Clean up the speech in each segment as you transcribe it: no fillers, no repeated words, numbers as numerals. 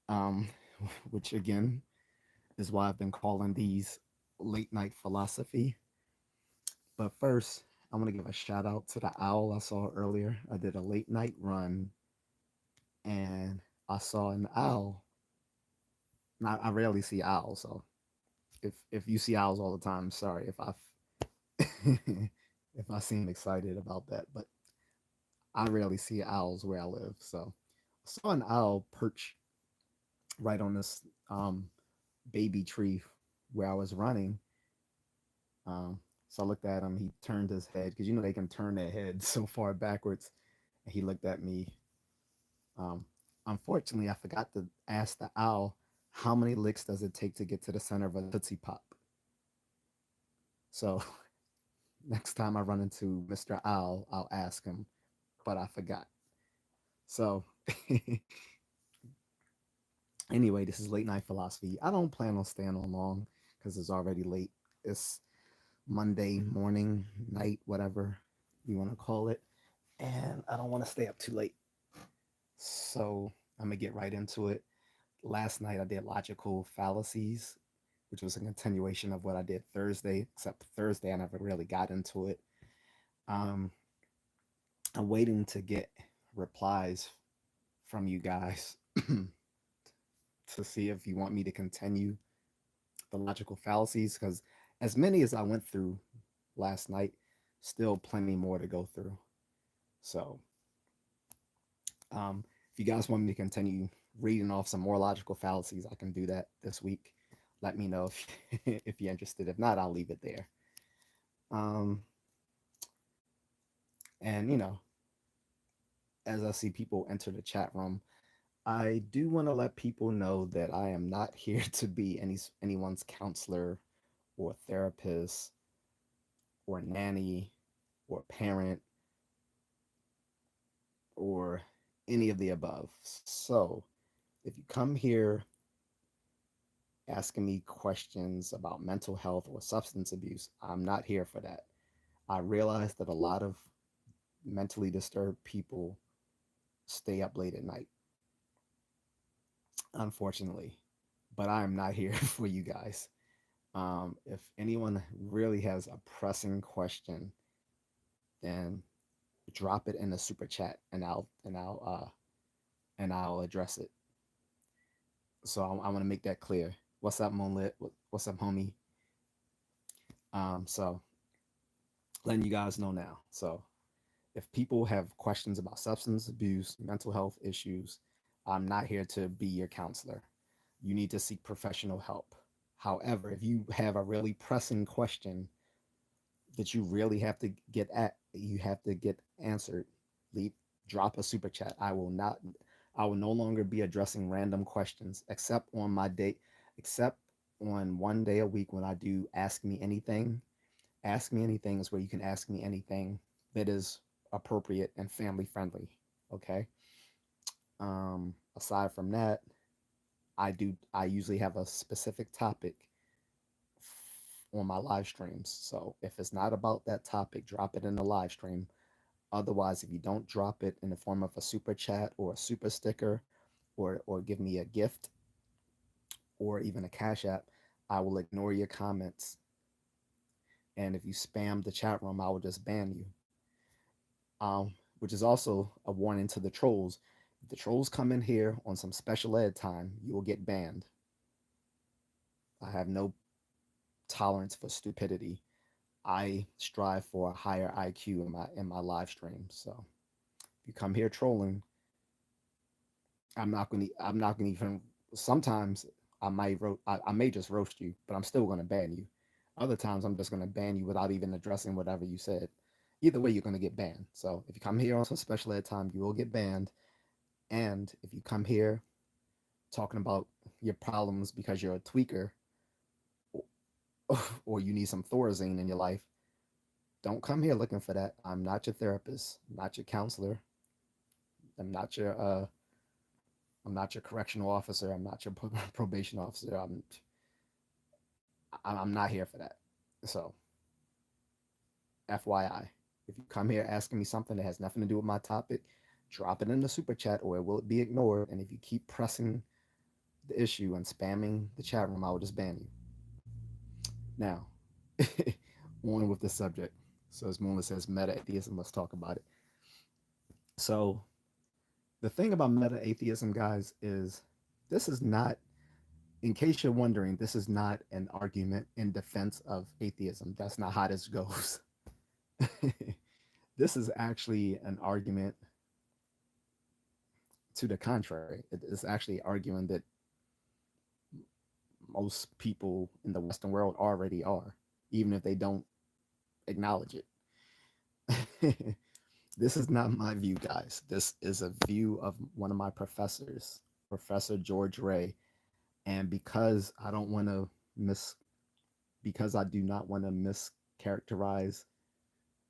um, which again is why I've been calling these late night philosophy. But first, I want to give a shout out to the owl I saw earlier. I did a late night run and I saw an owl. Now, I rarely see owls, so if you see owls all the time, sorry if I if I seem excited about that, but I rarely see owls where I live. So I saw an owl perch right on this baby tree where I was running. So I looked at him. He turned his head because they can turn their head so far backwards. And he looked at me. Um, Unfortunately, I forgot to ask the owl how many licks does it take to get to the center of a Tootsie Pop. So next time I run into Mr. Owl, I'll ask him, but I forgot. So anyway, this is late night philosophy. I don't plan on staying on long because it's already late. It's Monday morning, night, whatever you want to call it. And I don't want to stay up too late. So I'm going to get right into it. Last night I did logical fallacies, which was a continuation of what I did Thursday, except Thursday I never really got into it. Um, I'm waiting to get replies from you guys to see if you want me to continue the logical fallacies, because as many as I went through last night, still plenty more to go through. So, if you guys want me to continue reading off some more logical fallacies, I can do that this week. Let me know if if you're interested. If not, I'll leave it there. Um, and as I see people enter the chat room, I do want to let people know that I am not here to be anyone's counselor or therapist or nanny or parent or any of the above. So if you come here asking me questions about mental health or substance abuse, I'm not here for that. I realize that a lot of mentally disturbed people stay up late at night, unfortunately, but I am not here for you guys. If anyone really has a pressing question, then drop it in the super chat and I'll address it. So I want to make that clear. What's up, Moonlit? What's up, homie? So letting you guys know now. So if people have questions about substance abuse, mental health issues, I'm not here to be your counselor. You need to seek professional help. However, if you have a really pressing question that you really have to you have to get answered, leave, drop a super chat. I will no longer be addressing random questions except on one day a week when I do Ask Me Anything. Ask Me Anything is where you can ask me anything that is appropriate and family friendly. Okay. Aside from that, I usually have a specific topic on my live streams. So if it's not about that topic, drop it in the live stream. Otherwise, if you don't drop it in the form of a super chat or a super sticker or give me a gift or even a cash app, I will ignore your comments. And if you spam the chat room, I will just ban you. Which is also a warning to the trolls. If the trolls come in here on some special ed time, you will get banned. I have no tolerance for stupidity. I strive for a higher IQ in my live streams. So if you come here trolling, I'm not gonna even. Sometimes I may just roast you, but I'm still gonna ban you. Other times I'm just gonna ban you without even addressing whatever you said. Either way, you're gonna get banned. So if you come here on some special ed time, you will get banned. And if you come here talking about your problems because you're a tweaker or you need some Thorazine in your life, don't come here looking for that. I'm not your therapist, not your counselor. I'm not your I'm not your correctional officer. I'm not your probation officer. I'm not here for that. So, FYI, if you come here asking me something that has nothing to do with my topic, drop it in the super chat or it will be ignored. And if you keep pressing the issue and spamming the chat room, I will just ban you. Now, on with the subject. So as Moonla says, meta-atheism, let's talk about it. So the thing about meta-atheism, guys, is this is not, in case you're wondering, this is not an argument in defense of atheism. That's not how this goes. This is actually an argument to the contrary. It is actually arguing that most people in the Western world already are, even if they don't acknowledge it. This is not my view, guys. This is a view of one of my professors, Professor George Ray. And mis, because I do not want to mischaracterize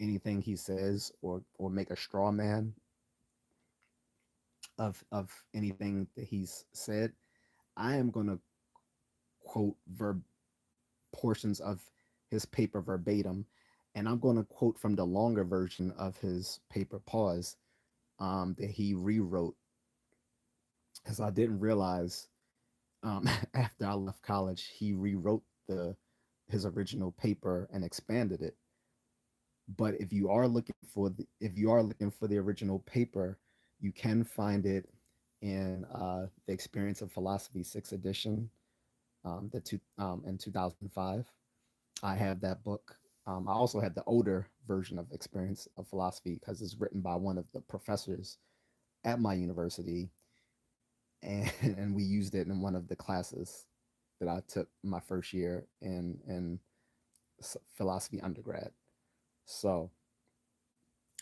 anything he says or make a straw man of anything that he's said, I am going to quote portions of his paper verbatim, and I'm going to quote from the longer version of his paper pause that he rewrote, because I didn't realize after I left college he rewrote the his original paper and expanded it. But if you are looking for the original paper, you can find it in the Experience of Philosophy 6th edition, in 2005. I have that book. I also had the older version of Experience of Philosophy because it's written by one of the professors at my university, and we used it in one of the classes that I took my first year in philosophy undergrad. So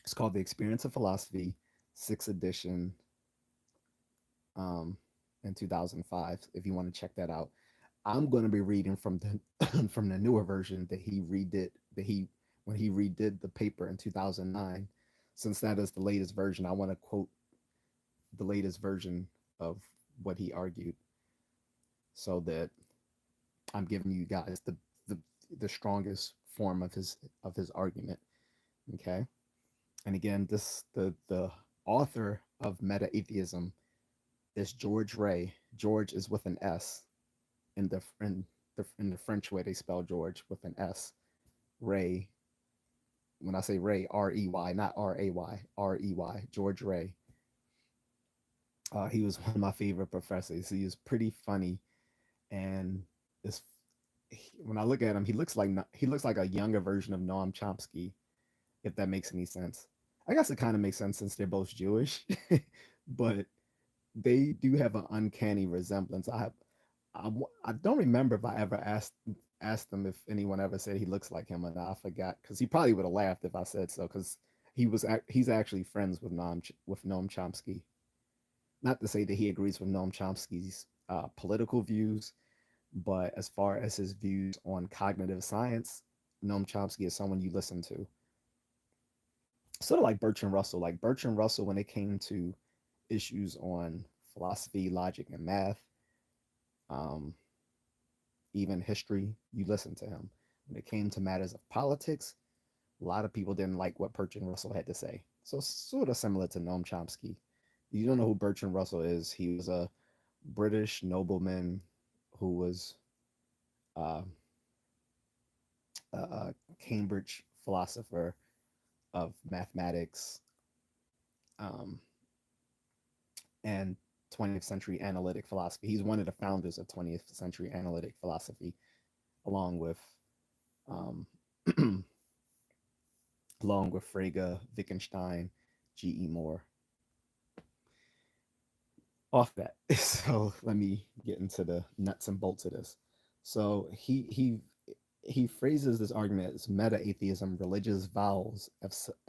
it's called The Experience of Philosophy, 6th edition, um, in 2005. If you want to check that out, I'm going to be reading from the from the newer version that he redid that he when he redid the paper in 2009. Since that is the latest version, I want to quote the latest version of what he argued, so that I'm giving you guys the the strongest form of his argument. Okay, and again, this the author of Meta Atheism is George Ray. George is with an S in the French way they spell George with an S. Ray. When I say Ray, Rey, not Ray, Rey. George Ray. He was one of my favorite professors. He was pretty funny, and this when I look at him, he looks like a younger version of Noam Chomsky, if that makes any sense. I guess it kind of makes sense since they're both Jewish, but they do have an uncanny resemblance. I, I don't remember if I ever asked them if anyone ever said he looks like him or not. I forgot because he probably would have laughed if I said so because he's actually friends with Noam Chomsky. Not to say that he agrees with Noam Chomsky's political views, but as far as his views on cognitive science, Noam Chomsky is someone you listen to. Sort of like Bertrand Russell. Like Bertrand Russell, when it came to issues on philosophy, logic, and math, um, even history, you listen to him. When it came to matters of politics, a lot of people didn't like what Bertrand Russell had to say. So sort of similar to Noam Chomsky. You don't know who Bertrand Russell is. He was a British nobleman who was uh, a Cambridge philosopher of mathematics, um, and 20th century analytic philosophy. He's one of the founders of 20th century analytic philosophy, along with um, along with Frege, Wittgenstein, G.E. Moore. Off that, so let me get into the nuts and bolts of this. So he phrases this argument as meta atheism, religious vows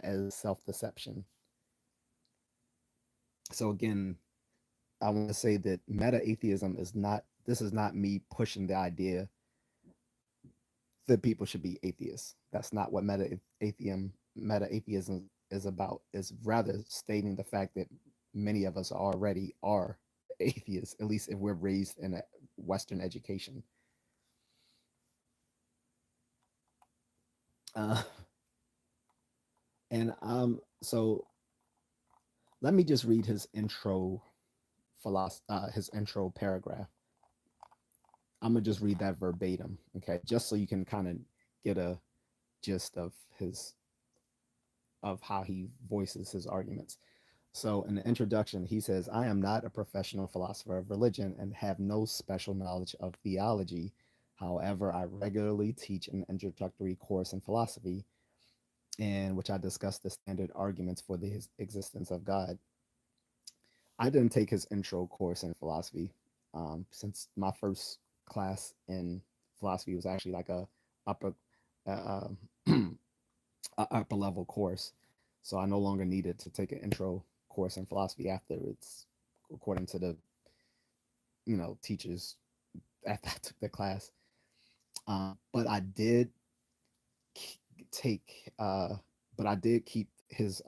as self deception. So again, I want to say that meta atheism is not. This is not me pushing the idea that people should be atheists. That's not what meta atheism is about. Is rather stating the fact that many of us already are atheists, at least if we're raised in a Western education. Uh, so let me just read his intro his intro paragraph I'm gonna just read that verbatim, okay, just so you can kind of get a gist of how he voices his arguments. So, in the introduction, he says, I am not a professional philosopher of religion and have no special knowledge of theology. However, I regularly teach an introductory course in philosophy in which I discuss the standard arguments for the existence of God. I didn't take his intro course in philosophy, since my first class in philosophy was actually like a upper uh, a upper level course. So I no longer needed to take an intro course in philosophy after it's according to the teachers after I took the class. But I did take but I did keep his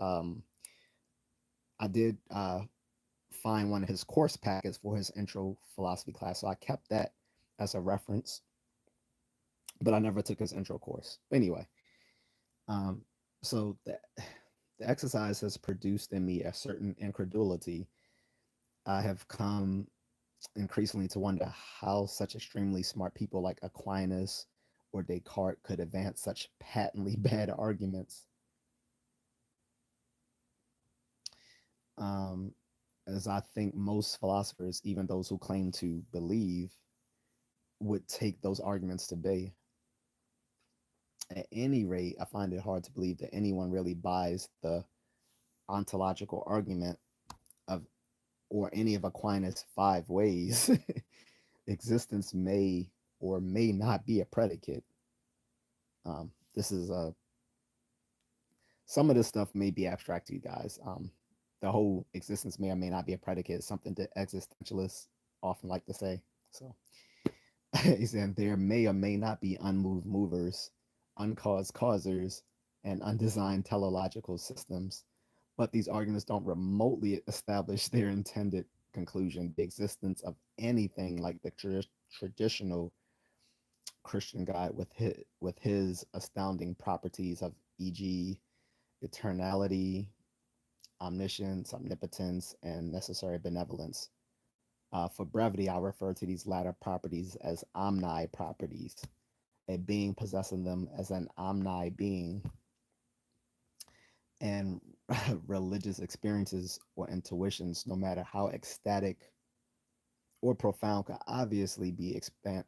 I did find one of his course packets for his intro philosophy class. So I kept that as a reference, but I never took his intro course. Anyway, um, so the exercise has produced in me a certain incredulity. I have come increasingly to wonder how such extremely smart people like Aquinas or Descartes could advance such patently bad arguments. Um, as I think most philosophers, even those who claim to believe, would take those arguments to bay. At any rate, I find it hard to believe that anyone really buys the ontological argument of or any of Aquinas' five ways. Existence may or may not be a predicate. This is a Some of this stuff may be abstract to you guys. The whole existence may or may not be a predicate is something that existentialists often like to say. So he's saying there may or may not be unmoved movers, uncaused causers, and undesigned teleological systems, but these arguments don't remotely establish their intended conclusion, the existence of anything like the traditional Christian God with his astounding properties of e.g. eternality, omniscience, omnipotence, and necessary benevolence. For brevity, I'll refer to these latter properties as omni properties, a being possessing them as an omni being, and religious experiences or intuitions, no matter how ecstatic or profound, could obviously be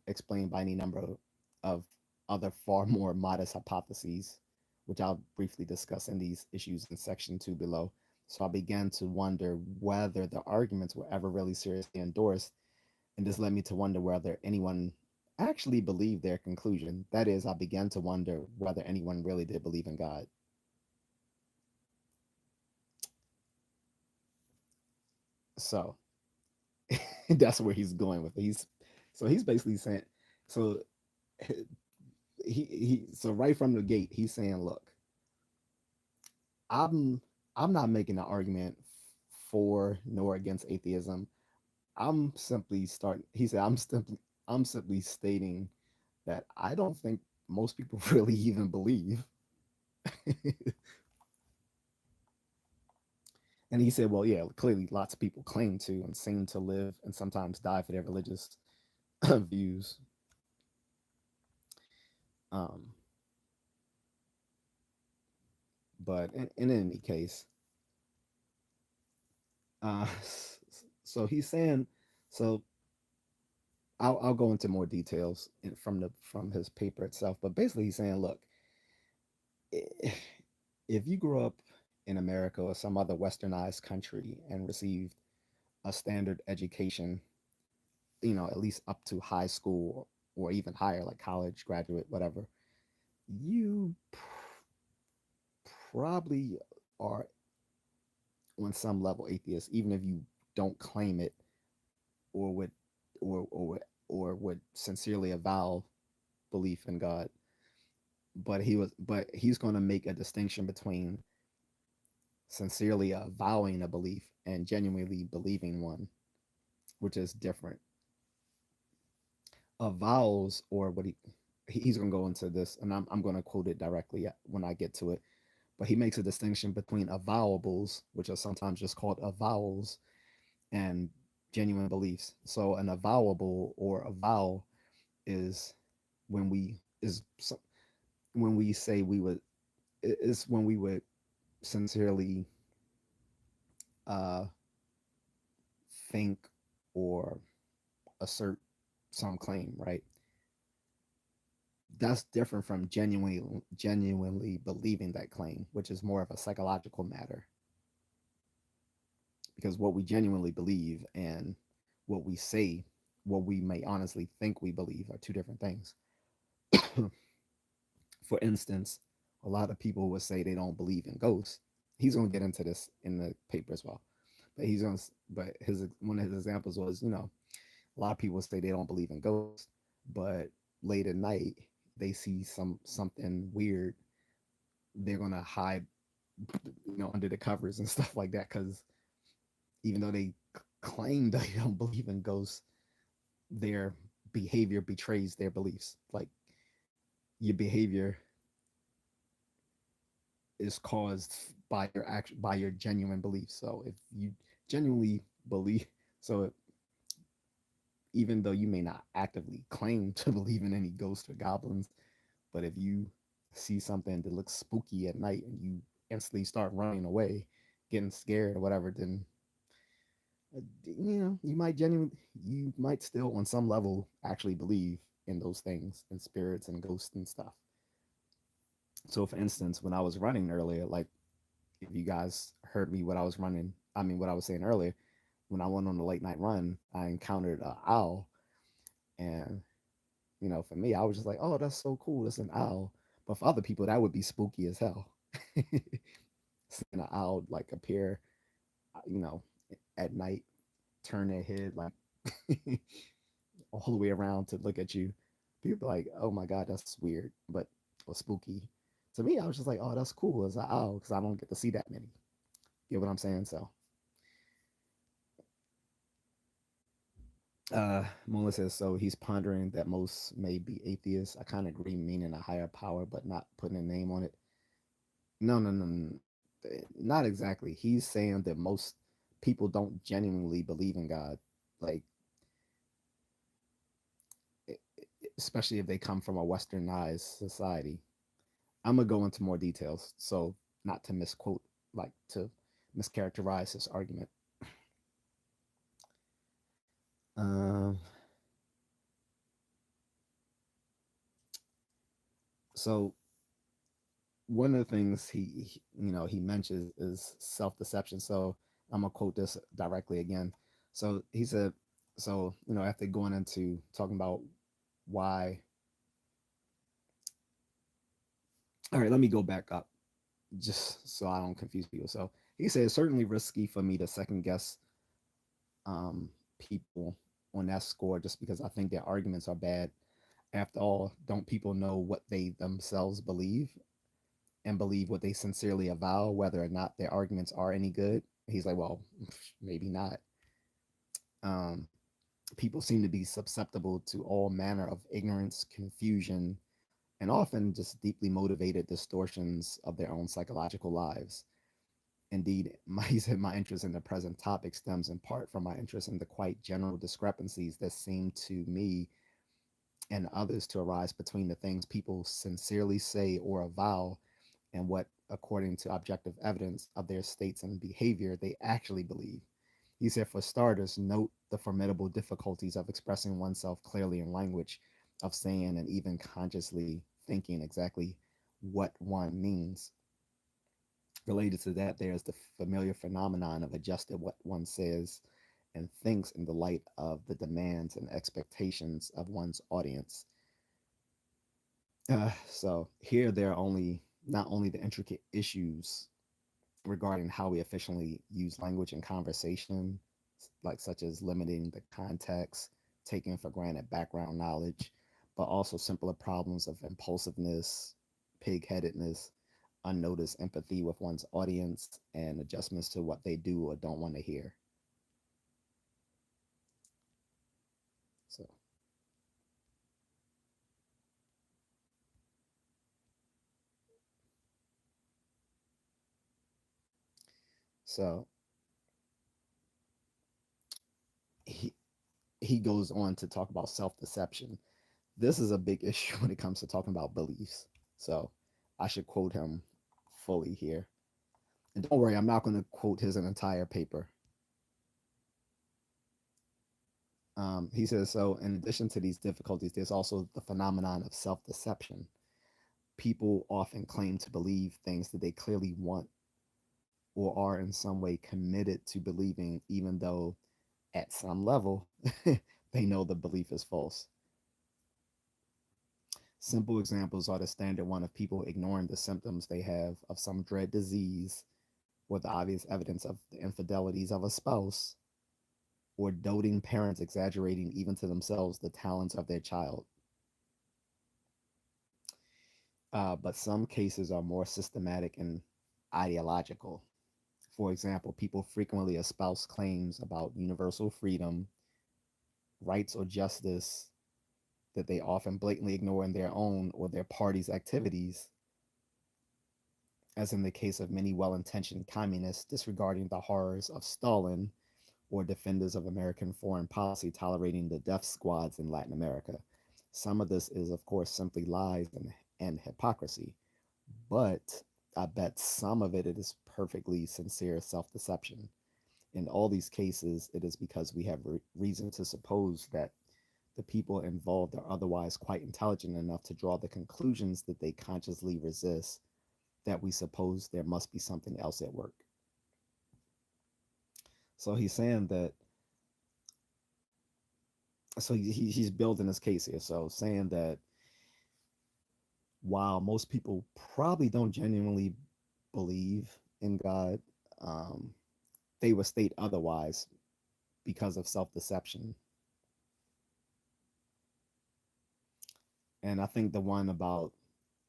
explained by any number of other far more modest hypotheses, which I'll briefly discuss in these issues in section 2 below. So I began to wonder whether the arguments were ever really seriously endorsed, and this led me to wonder whether anyone actually believed their conclusion. That is, I began to wonder whether anyone really did believe in God. So that's where he's going with it. He's basically saying, so so right from the gate he's saying, look, I'm I'm not making an argument for nor against atheism. I'm simply starting. He said, I'm simply stating that I don't think most people really even believe. And he said, well, yeah, clearly lots of people claim to and seem to live and sometimes die for their religious views. Um, but in any case, uh, so he's saying, so I'll go into more details from his paper itself. But basically, he's saying, look, if you grew up in America or some other westernized country and received a standard education, at least up to high school or even higher, like college, graduate, whatever, you probably are on some level atheist, even if you don't claim it or would or would sincerely avow belief in God. But he's going to make a distinction between sincerely avowing a belief and genuinely believing one, which is different. Avowals, or what he's going to go into this, and I'm going to quote it directly when I get to it. But he makes a distinction between avowables, which are sometimes just called avowals, and genuine beliefs. So an avowable or a vow is when we is when we say we would is when we would sincerely uh, think or assert some claim, right? That's different from genuinely believing that claim, which is more of a psychological matter. Because what we genuinely believe and what we say, what we may honestly think we believe, are two different things. For instance, a lot of people would say they don't believe in ghosts. He's going to get into this in the paper as well. But he's going to, but his one of his examples was, a lot of people say they don't believe in ghosts, but late at night they see something weird. They're going to hide, under the covers and stuff like that, because even though they claim they don't believe in ghosts, their behavior betrays their beliefs. Like, your behavior is caused by your action, by your genuine beliefs. So if you genuinely believe, so even though you may not actively claim to believe in any ghosts or goblins, but if you see something that looks spooky at night and you instantly start running away, getting scared or whatever, then you might still on some level actually believe in those things and spirits and ghosts and stuff. So for instance, when I was running earlier, like, if you guys heard me, what I was saying earlier, when I went on the late night run, I encountered an owl. And, for me, I was just like, oh, that's so cool. It's an owl. But for other people, that would be spooky as hell. Seeing an owl like appear, you know, at night, turn their head like all the way around to look at you. People are like, oh my God, that's weird, but or spooky. To me, I was just like, oh, that's cool as an owl because I don't get to see that many. You know what I'm saying? So, Mola says, so he's pondering that most may be atheists. I kind of agree, meaning a higher power, but not putting a name on it. No, no, no, no, not exactly. He's saying that most people don't genuinely believe in God, like, especially if they come from a westernized society. I'm gonna go into more details, so not to misquote, like to mischaracterize this argument. Um, so one of the things he mentions is self-deception. So I'm gonna quote this directly again. So he said, so after going into talking about why. All right, let me go back up just so I don't confuse people. So he said it's certainly risky for me to second guess people on that score just because I think their arguments are bad. After all, don't people know what they themselves believe and believe what they sincerely avow, whether or not their arguments are any good? He's like, well, maybe not. Um, People seem to be susceptible to all manner of ignorance, confusion, and often just deeply motivated distortions of their own psychological lives. Indeed, my interest in the present topic stems in part from my interest in the quite general discrepancies that seem to me and others to arise between the things people sincerely say or avow and what, according to objective evidence of their states and behavior, they actually believe. He said, for starters, note the formidable difficulties of expressing oneself clearly in language, of saying and even consciously thinking exactly what one means. Related to that, there's the familiar phenomenon of adjusting what one says and thinks in the light of the demands and expectations of one's audience. So here there are not only the intricate issues regarding how we efficiently use language in conversation, like such as limiting the context, taking for granted background knowledge, but also simpler problems of impulsiveness, pig-headedness, unnoticed empathy with one's audience, and adjustments to what they do or don't want to hear. So, so he he goes on to talk about self-deception, this is a big issue when it comes to talking about beliefs. So I should quote him fully here. And don't worry, I'm not going to quote his entire paper. He says, so in addition to these difficulties, there's also the phenomenon of self deception. People often claim to believe things that they clearly want or are in some way committed to believing, even though at some level they know the belief is false. Simple examples are the standard one of people ignoring the symptoms they have of some dread disease, or the obvious evidence of the infidelities of a spouse, or doting parents exaggerating even to themselves the talents of their child. But some cases are more systematic and ideological. For example, people frequently espouse claims about universal freedom, rights, or justice that they often blatantly ignore in their own or their party's activities, as in the case of many well intentioned communists disregarding the horrors of Stalin, or defenders of American foreign policy tolerating the death squads in Latin America. Some of this is, of course, simply lies and hypocrisy, but I bet some of it is perfectly sincere self deception. In all these cases, it is because we have reason to suppose that the people involved are otherwise quite intelligent enough to draw the conclusions that they consciously resist, that we suppose there must be something else at work. So he's saying that, so he's building his case here. So saying that while most people probably don't genuinely believe in God, um, they would state otherwise because of self deception. And I think the one about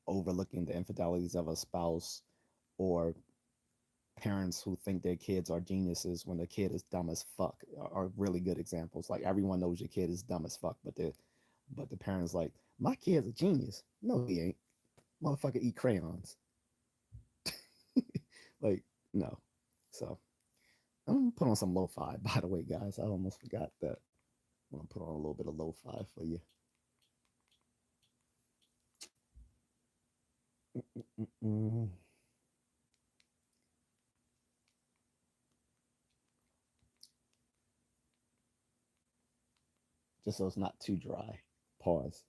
overlooking the infidelities of a spouse, or parents who think their kids are geniuses when the kid is dumb as fuck, are really good examples. Like everyone knows your kid is dumb as fuck, but the parents like, my kid's a genius. No, he ain't. Motherfucker eat crayons. Like, no. So I'm gonna put on some lo-fi, by the way, guys. I almost forgot that. I'm gonna put on a little bit of lo-fi for you. Mm-mm. Just so it's not too dry. Pause.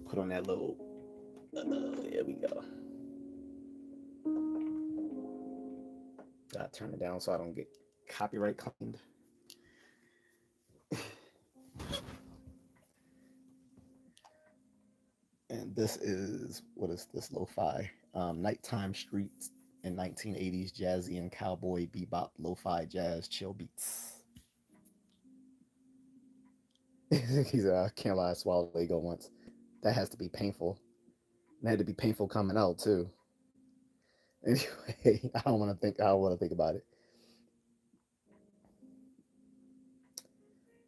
Put on that little. Here we go. Gotta turn it down so I don't get copyright claimed. And this is, what is this lo-fi? Nighttime Streets in 1980s jazzy and cowboy bebop lo-fi jazz chill beats. He said, I can't lie, I swallowed Lego once. That has to be painful. And it had to be painful coming out too. Anyway, I don't want to think. I don't want to think about it.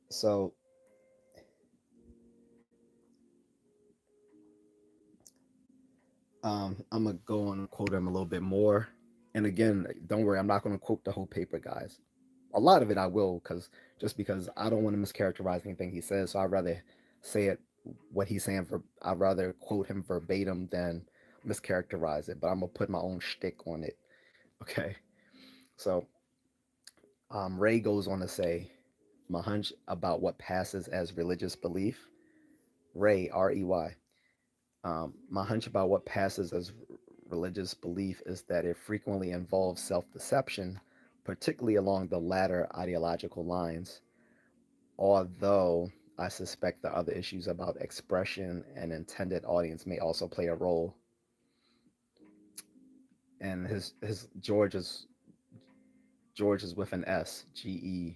So, I'm gonna go on and quote him a little bit more. And again, don't worry, I'm not gonna quote the whole paper, guys. A lot of it I will, because I don't want to mischaracterize anything he says. So I'd rather say it what he's saying. I'd rather quote him verbatim than mischaracterize it. But I'm gonna put my own shtick on it. Okay. So Ray goes on to say, my hunch about what passes as religious belief. Ray, R-E-Y. My hunch about what passes as religious belief is that it frequently involves self deception, particularly along the latter ideological lines, although I suspect the other issues about expression and intended audience may also play a role. And his George is with an S, Georges.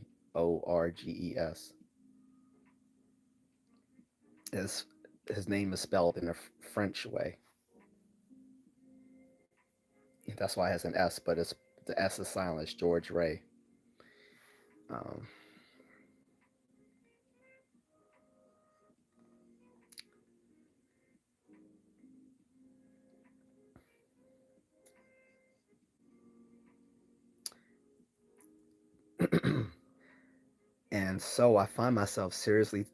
His his name is spelled in a French way. That's why it has an S, but it's the S is silent. It's George Ray. Um, and so I find myself seriously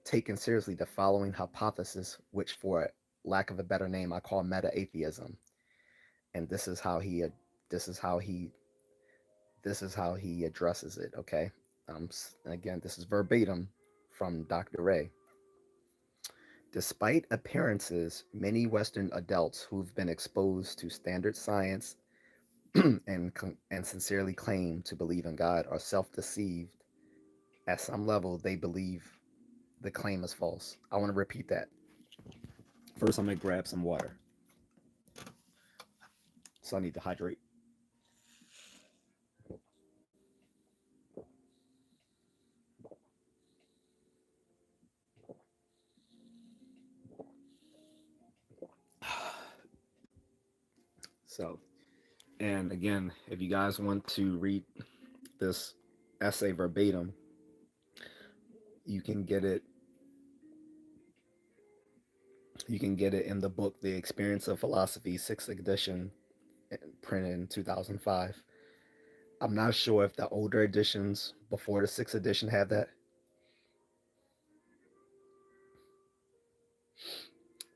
taken seriously the following hypothesis, which, for lack of a better name, I call meta-atheism. And this is how he this is how he addresses it. Okay, and again, this is verbatim from Dr. Ray. Despite appearances, many Western adults who've been exposed to standard science and sincerely claim to believe in God are self-deceived. At some level, they believe the claim is false. I want to repeat that. First, I'm gonna grab some water, so I need to hydrate. So, and again, if you guys want to read this essay verbatim, you can get it. You can get it in the book "The Experience of Philosophy," sixth edition, printed in 2005. I'm not sure if the older editions before the sixth edition have that,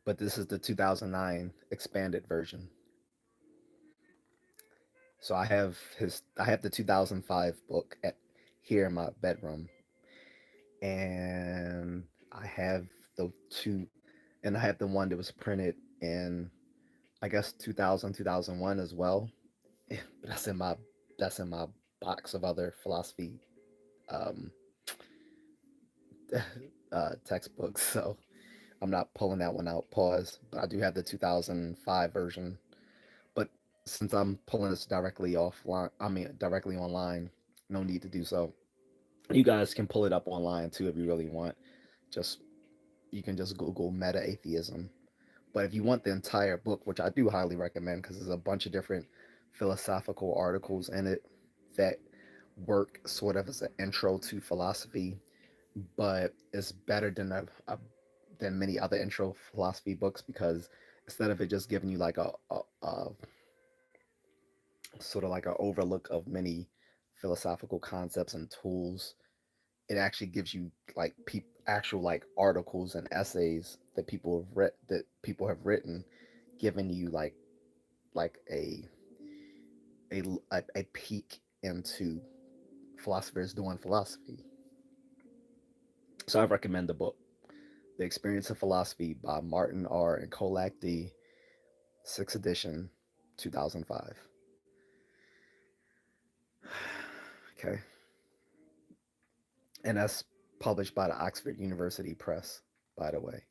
but this is the 2009 expanded version. So I have the 2005 book at here in my bedroom, and I have the two, and I have the one that was printed in, I guess, 2000 2001 as well. That's in my that's in my box of other philosophy um, textbooks. So I'm not pulling that one out. Pause. But I do have the 2005 version. But since I'm pulling this directly offline, I mean directly online, no need to do so. You guys can pull it up online too if you really want. Just You can just Google meta atheism. But if you want the entire book, which I do highly recommend because there's a bunch of different philosophical articles in it that work sort of as an intro to philosophy, but it's better than many other intro philosophy books because instead of it just giving you like a sort of like an overlook of many philosophical concepts and tools, it actually gives you like actual like articles and essays that people have written, giving you like a peek into philosophers doing philosophy. So I recommend the book, The Experience of Philosophy by Martin R. and Kolak D, sixth edition, 2005. Okay. And that's published by the Oxford University Press, by the way.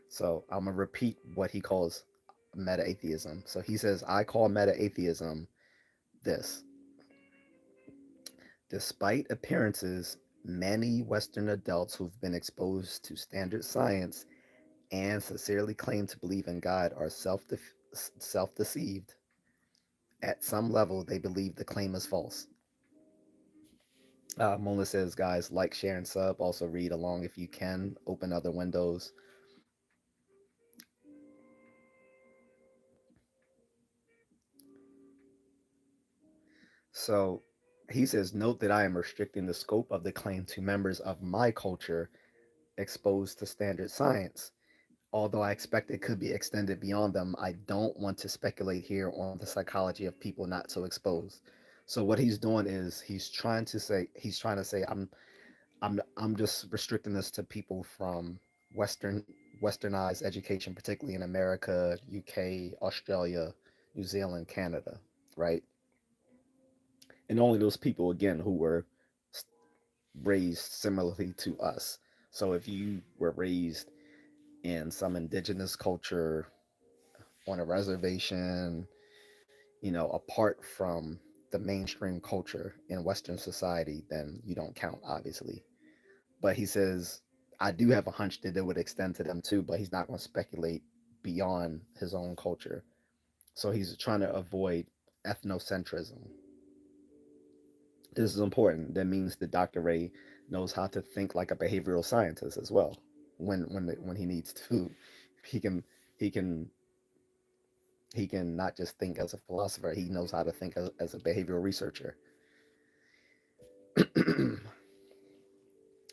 So I'm going to repeat what he calls meta atheism. So he says, I call meta atheism this: despite appearances, many Western adults who've been exposed to standard science and sincerely claim to believe in God are self deceived. At some level, they believe the claim is false. Mola says, guys, like, share, and sub. Also, read along if you can. Open other windows. So he says, note that I am restricting the scope of the claim to members of my culture exposed to standard science. Although I expect it could be extended beyond them, I don't want to speculate here on the psychology of people not so exposed. So what he's doing is he's trying to say I'm just restricting this to people from westernized education, particularly in America, UK, Australia, New Zealand, Canada, right? And only those people again who were raised similarly to us. So if you were raised in some indigenous culture on a reservation, apart from the mainstream culture in Western society, then you don't count, obviously. But he says, I do have a hunch that it would extend to them too, but he's not going to speculate beyond his own culture. So he's trying to avoid ethnocentrism. This is important. That means that Dr. Ray knows how to think like a behavioral scientist as well. When he needs to, he can he can he can not just think as a philosopher. He knows how to think as a behavioral researcher.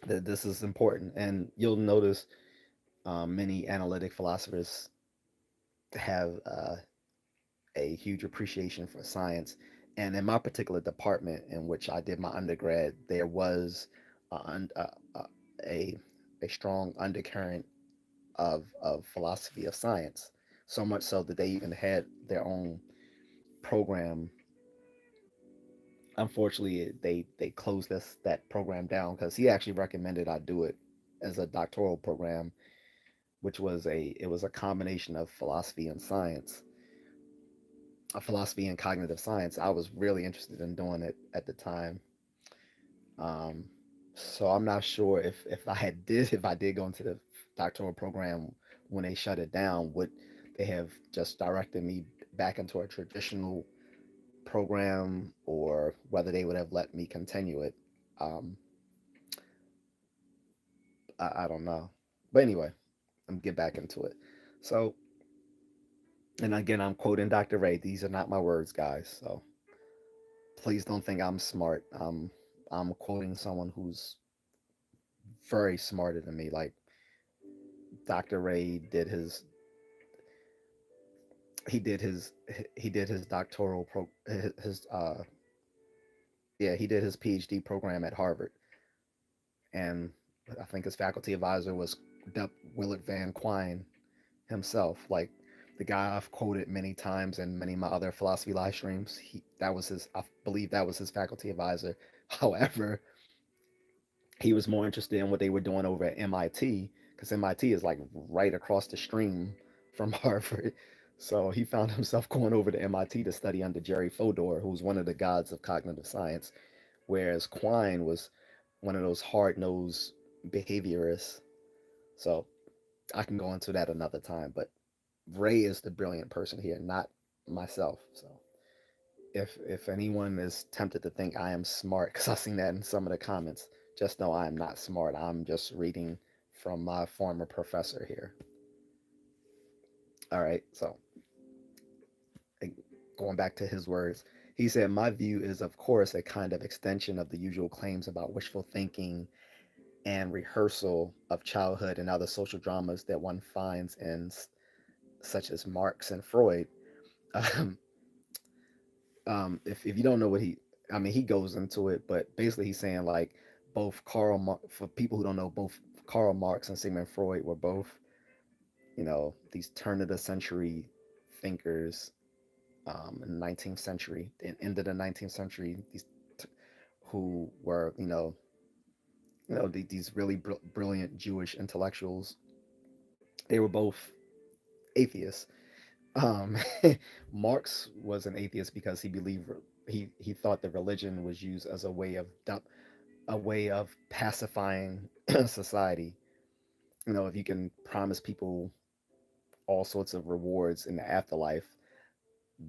that this is important, and you'll notice many analytic philosophers have a huge appreciation for science. And in my particular department in which I did my undergrad, there was a, un- a, a strong undercurrent of philosophy of science. So much so that they even had their own program. Unfortunately, they closed that program down because he actually recommended I do it as a doctoral program, which was a combination of philosophy and science, a philosophy and cognitive science. I was really interested in doing it at the time. Um, so I'm not sure if I did go into the doctoral program when they shut it down, would they have just directed me back into a traditional program, or whether they would have let me continue it. Um, I don't know. But anyway, I'm get back into it. So, and again, I'm quoting Dr. Ray. These are not my words, guys. So please don't think I'm smart. I'm quoting someone who's very smarter than me. Like Dr. Ray did he did his he did his doctoral his yeah, he did his PhD program at Harvard, and I think his faculty advisor was Willard Van Quine himself. Like the guy I've quoted many times in many of my other philosophy live streams. That was his, I believe that was his faculty advisor. However, he was more interested in what they were doing over at MIT, because MIT is like right across the stream from Harvard. So he found himself going over to MIT to study under Jerry Fodor, who's one of the gods of cognitive science, whereas Quine was one of those hard-nosed behaviorists. So I can go into that another time, but Ray is the brilliant person here, not myself. So if anyone is tempted to think I am smart, because I've seen that in some of the comments, just know I am not smart. I'm just reading from my former professor here. All right, so going back to his words, he said, "My view is, of course, a kind of extension of the usual claims about wishful thinking and rehearsal of childhood and other social dramas that one finds in such as Marx and Freud." Um, if you don't know what I mean, he goes into it, but basically he's saying like for people who don't know, both Karl Marx and Sigmund Freud were both, these turn of the century thinkers, in the 19th century, the end of the 19th century, t- who were, these really brilliant Jewish intellectuals. They were both atheists. Um, Marx was an atheist because he believed he thought that religion was used as a way of pacifying society. If you can promise people all sorts of rewards in the afterlife,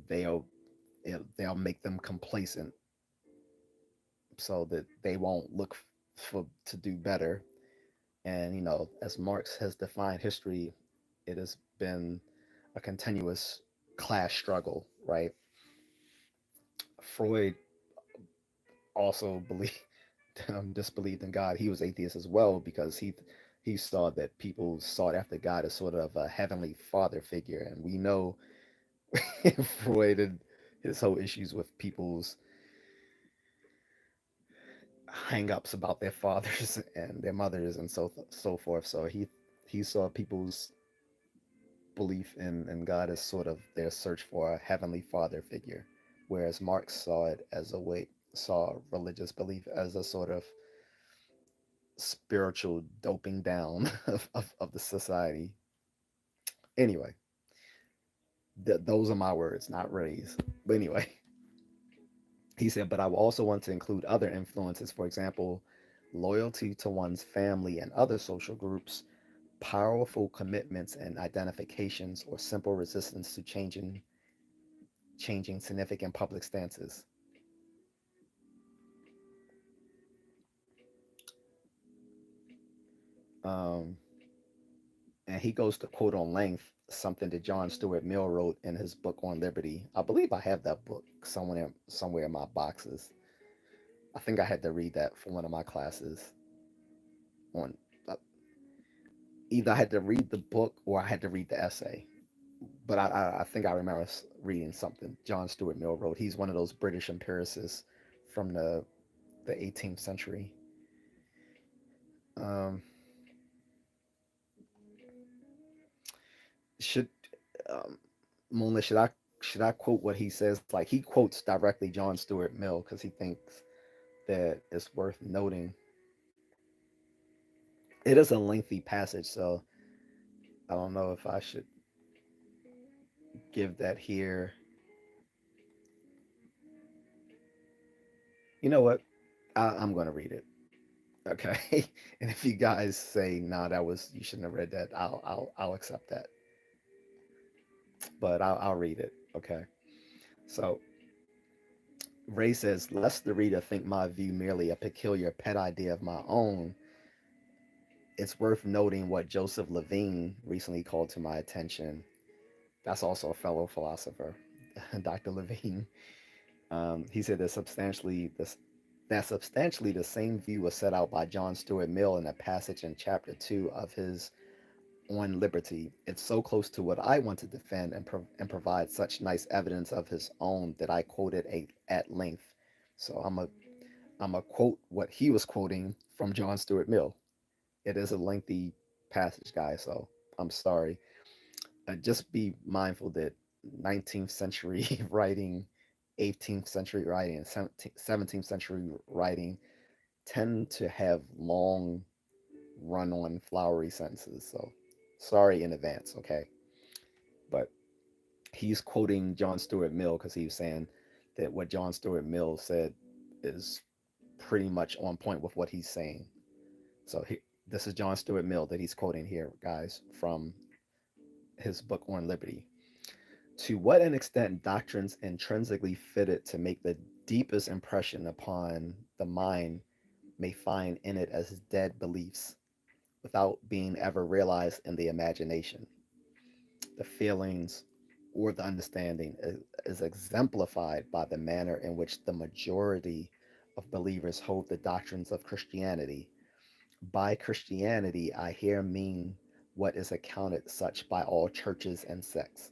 they'll they'll make them complacent so that they won't look for to do better. And as Marx has defined history, it has been a continuous class struggle, right? Freud also disbelieved in God. He was atheist as well because he saw that people sought after God as sort of a heavenly father figure, and we know Freud and his whole issues with people's hang-ups about their fathers and their mothers and so forth. So he saw people's belief in God as sort of their search for a heavenly father figure, whereas Marx saw religious belief as a sort of spiritual doping down of the society. Anyway, those are my words, not Ray's. But anyway, he said, but I will also want to include other influences, for example, loyalty to one's family and other social groups, powerful commitments and identifications, or simple resistance to changing significant public stances. Um, and he goes to quote on length something that John Stuart Mill wrote in his book on liberty. I believe I have that book somewhere in my boxes. I think I had to read that for one of my classes. on either I had to read the book or I had to read the essay. But I think I remember reading something John Stuart Mill wrote. He's one of those British empiricists from the 18th century. Um, should um, Moonlit, should I quote what he says? Like he quotes directly John Stuart Mill because he thinks that it's worth noting. It is a lengthy passage, so I don't know if I should give that here. You know what? I'm going to read it. Okay, and if you guys say nah, that was you shouldn't have read that, I'll accept that. But I'll read it. Okay. So Ray says, lest the reader think my view merely a peculiar pet idea of my own, it's worth noting what Joseph Levine recently called to my attention. That's also a fellow philosopher, Dr. Levine. He said that substantially the same view was set out by John Stuart Mill in a passage in chapter 2 of his On Liberty. It's so close to what I want to defend and provide such nice evidence of his own that I quote it at length. So I'm a quote what he was quoting from John Stuart Mill. It is a lengthy passage, guys, so I'm sorry. Just be mindful that 19th century writing, 18th century writing, and 17th century writing tend to have long run on flowery sentences. So sorry in advance, okay? But he's quoting John Stuart Mill because he was saying that what John Stuart Mill said is pretty much on point with what he's saying. So this is John Stuart Mill that he's quoting here, guys, from his book On Liberty. To what an extent doctrines intrinsically fitted to make the deepest impression upon the mind may find in it as dead beliefs without being ever realized in the imagination, the feelings, or the understanding is exemplified by the manner in which the majority of believers hold the doctrines of Christianity. By Christianity, I here mean what is accounted such by all churches and sects.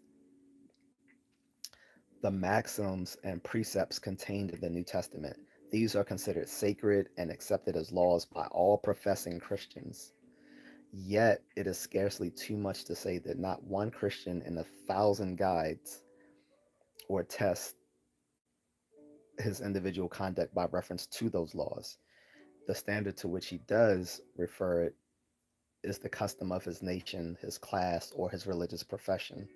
The maxims and precepts contained in the New Testament. These are considered sacred and accepted as laws by all professing Christians. Yet, it is scarcely too much to say that not one Christian in 1,000 guides or tests his individual conduct by reference to those laws. The standard to which he does refer is the custom of his nation, his class, or his religious profession.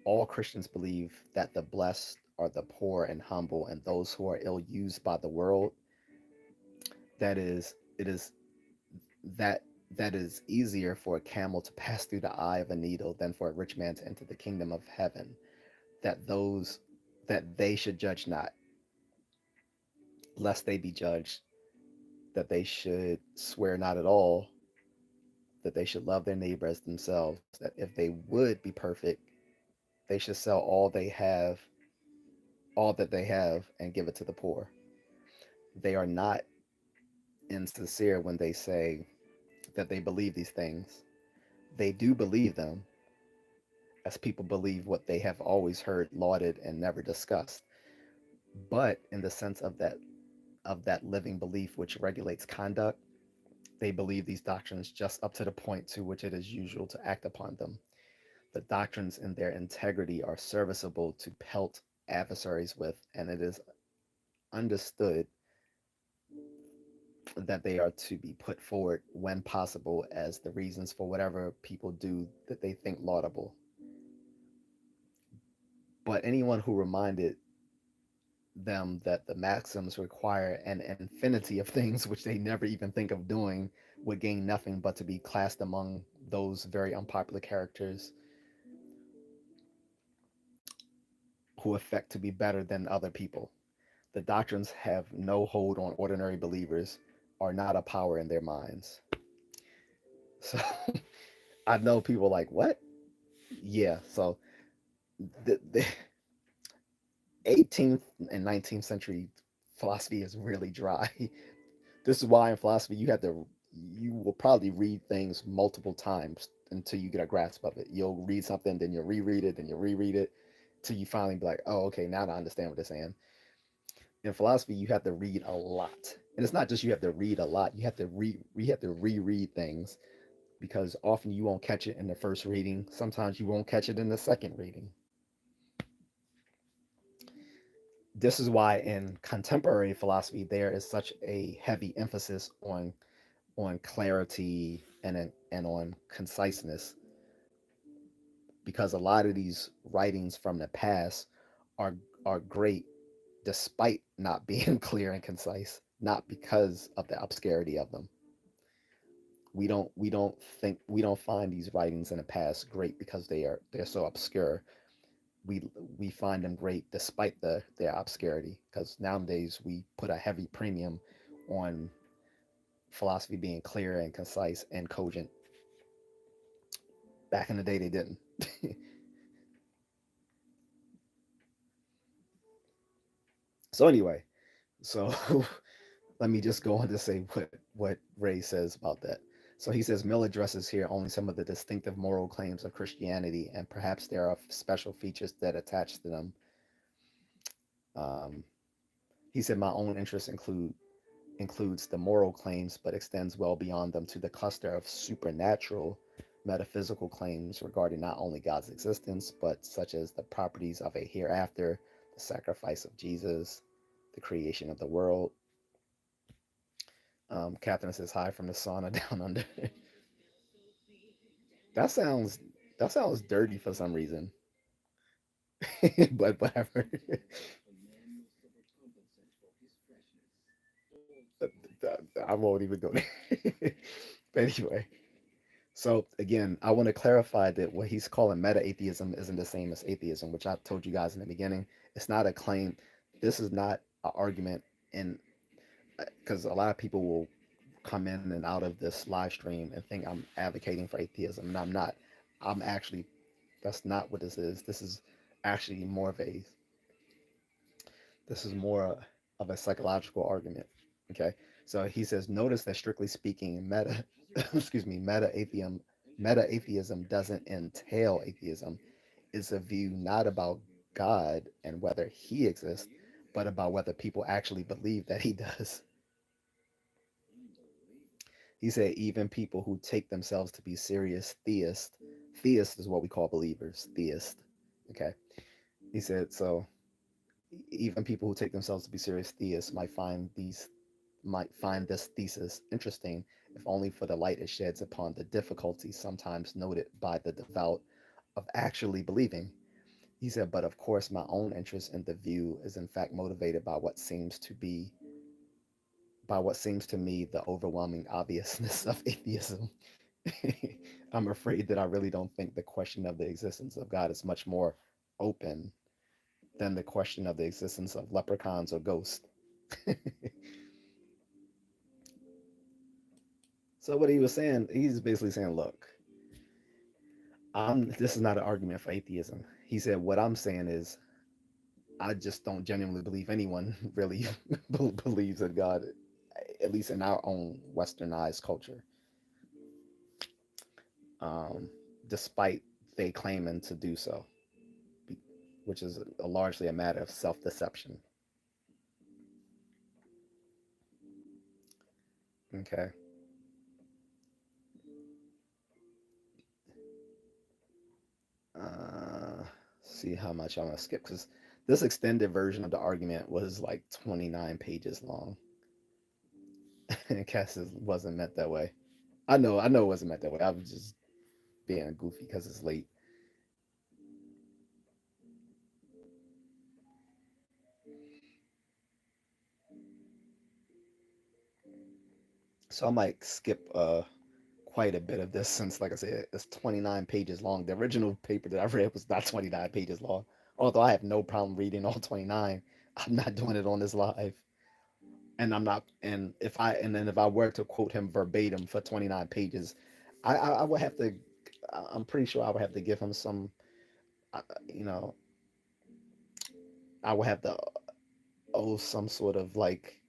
All Christians believe that the blessed are the poor and humble and those who are ill used by the world. That is, it is that that is easier for a camel to pass through the eye of a needle than for a rich man to enter the kingdom of heaven. That they should judge not, lest they be judged, that they should swear not at all, that they should love their neighbor as themselves, that if they would be perfect, they should sell all that they have, and give it to the poor. They are not insincere when they say that they believe these things. They do believe them, as people believe what they have always heard lauded and never discussed. But in the sense of that living belief which regulates conduct, they believe these doctrines just up to the point to which it is usual to act upon them. The doctrines in their integrity are serviceable to pelt adversaries with, and it is understood that they are to be put forward when possible as the reasons for whatever people do that they think laudable. But anyone who reminded them that the maxims require an infinity of things which they never even think of doing would gain nothing but to be classed among those very unpopular characters who affect to be better than other people. The doctrines have no hold on ordinary believers, are not a power in their minds. So I know people like, what? Yeah, so the 18th and 19th century philosophy is really dry. This is why in philosophy you will probably read things multiple times until you get a grasp of it. You'll read something, then you'll reread it, then you'll reread it, till you finally be like, oh, okay, now I understand what they're saying. In philosophy, you have to read a lot, and it's not just you have to read a lot. You have to reread things because often you won't catch it in the first reading. Sometimes you won't catch it in the second reading. This is why in contemporary philosophy there is such a heavy emphasis on clarity and on conciseness, because a lot of these writings from the past are are great despite not being clear and concise, not because of the obscurity of them. We don't find these writings in the past great because they're so obscure. We find them great despite their obscurity, because nowadays we put a heavy premium on philosophy being clear and concise and cogent. Back in the day they didn't. So anyway, so let me just go on to say what Ray says about that. So he says Mill addresses here only some of the distinctive moral claims of Christianity, and perhaps there are special features that attach to them. Um, he said my own interests includes the moral claims, but extends well beyond them to the cluster of supernatural metaphysical claims regarding not only God's existence, but such as the properties of a hereafter, the sacrifice of Jesus, the creation of the world. Catherine says hi from the sauna down under. that sounds that sounds dirty for some reason, but whatever. I won't even go there. But anyway, so again, I want to clarify that what he's calling meta-atheism isn't the same as atheism, which I told you guys in the beginning. It's not a claim. This is not an argument, in because a lot of people will come in and out of this live stream and think I'm advocating for atheism, and I'm not. I'm actually That's not what this is. Actually more of a this is more of a psychological argument. Okay, so he says, notice that strictly speaking, excuse me, meta atheism doesn't entail atheism. It's a view not about God and whether He exists, but about whether people actually believe that He does. He said even people who take themselves to be serious theists is what we call believers, theist. Okay, he said so. Even people who take themselves to be serious theists might find this thesis interesting, if only for the light it sheds upon the difficulties sometimes noted by the devout of actually believing. He said, but of course, my own interest in the view is in fact motivated by what seems to me the overwhelming obviousness of atheism. I'm afraid that I really don't think the question of the existence of God is much more open than the question of the existence of leprechauns or ghosts. So what he was saying, he's basically saying, look, this is not an argument for atheism. He said, what I'm saying is, I just don't genuinely believe anyone really believes in God, at least in our own westernized culture, um, despite they claiming to do so, which is largely a matter of self-deception. Okay. Uh, see how much I'm gonna skip, because this extended version of the argument was like 29 pages long. In case it wasn't meant that way. I know it wasn't meant that way. I was just being goofy because it's late. So I might skip quite a bit of this since, like I said, it's 29 pages long. The original paper that I read was not 29 pages long. Although I have no problem reading all 29, I'm not doing it on this live. And I'm not. And then if I were to quote him verbatim for 29 pages, I would have to. I'm pretty sure I would have to give him some. You know, I would have to owe some sort of like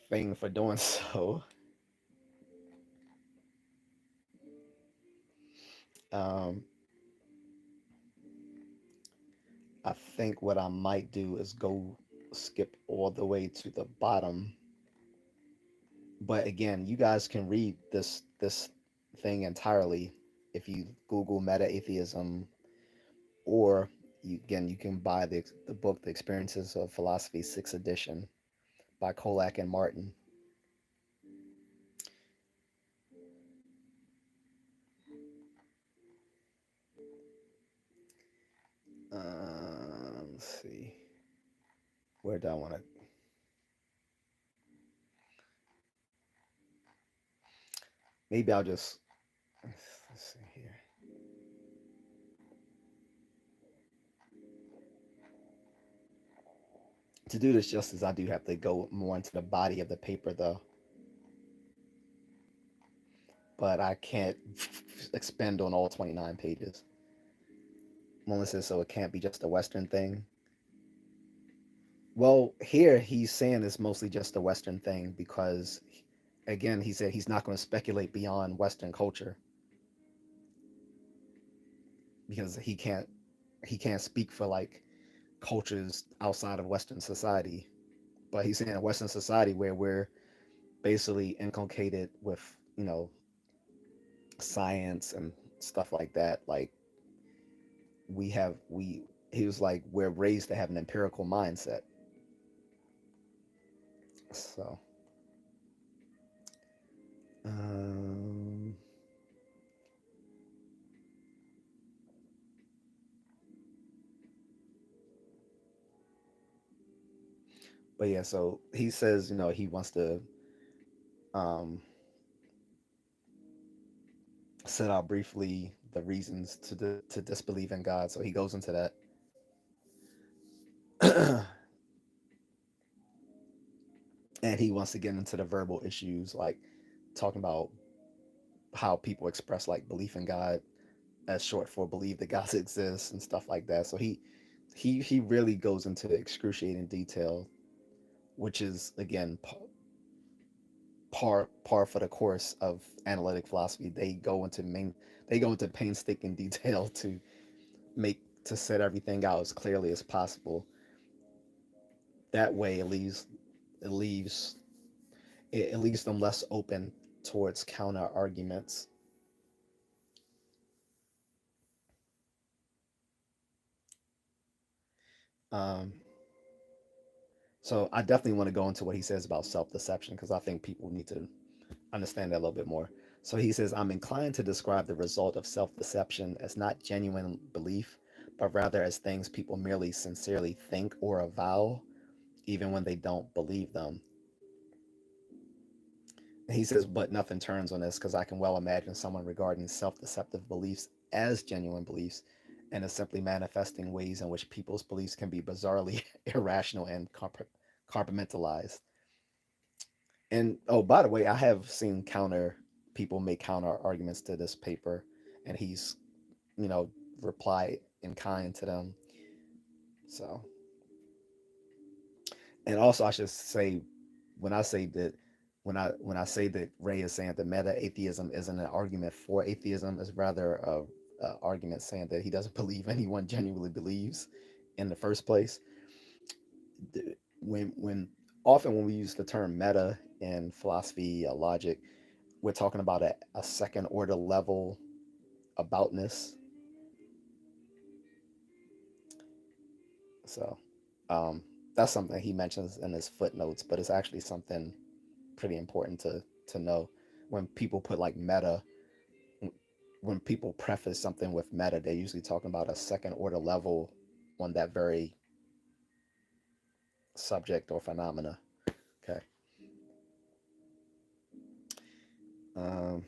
thing for doing so. Um, I think what I might do is go skip all the way to the bottom. But again, you guys can read this thing entirely if you Google Meta-Atheism, or you can buy the book The Experiences of Philosophy, sixth edition by Kolak and Martin. Let's see, where do I want to? Maybe I'll just let's see here. To do this justice, I do have to go more into the body of the paper, though. But I can't expend on all 29 pages. Melissa says so it can't be just a Western thing. Well, here he's saying it's mostly just a Western thing because, again, he said he's not going to speculate beyond Western culture because he can't speak for like cultures outside of Western society. But he's saying a Western society where we're basically inculcated with science and stuff like that. Like we he was like we're raised to have an empirical mindset. So, um, but yeah, so he says, he wants to um, set out briefly the reasons to disbelieve in God. So he goes into that, and he wants to get into the verbal issues, like talking about how people express like belief in God as short for believe that God exists and stuff like that. So he really goes into excruciating detail, which is again par for the course of analytic philosophy. They go into painstaking detail to set everything out as clearly as possible. That way, it leaves it leaves them less open towards counter arguments. Um, so I definitely want to go into what he says about self deception because I think people need to understand that a little bit more. So he says, I'm inclined to describe the result of self deception as not genuine belief, but rather as things people merely sincerely think or avow, even when they don't believe them. He says, but nothing turns on this because I can well imagine someone regarding self deceptive beliefs as genuine beliefs and as simply manifesting ways in which people's beliefs can be bizarrely irrational and compartmentalized. And oh, by the way, I have seen people make counter arguments to this paper, and he's you know replied in kind to them. So, and also I should say, when I say that when I say that Ray is saying that meta atheism isn't an argument for atheism, is rather a argument saying that he doesn't believe anyone genuinely believes in the first place. When often when we use the term meta in philosophy, logic, we're talking about a second order level aboutness. So um, that's something he mentions in his footnotes, but it's actually something pretty important to know. When people put like meta, when people preface something with meta, they're usually talking about a second order level on that very subject or phenomena. Okay. Um,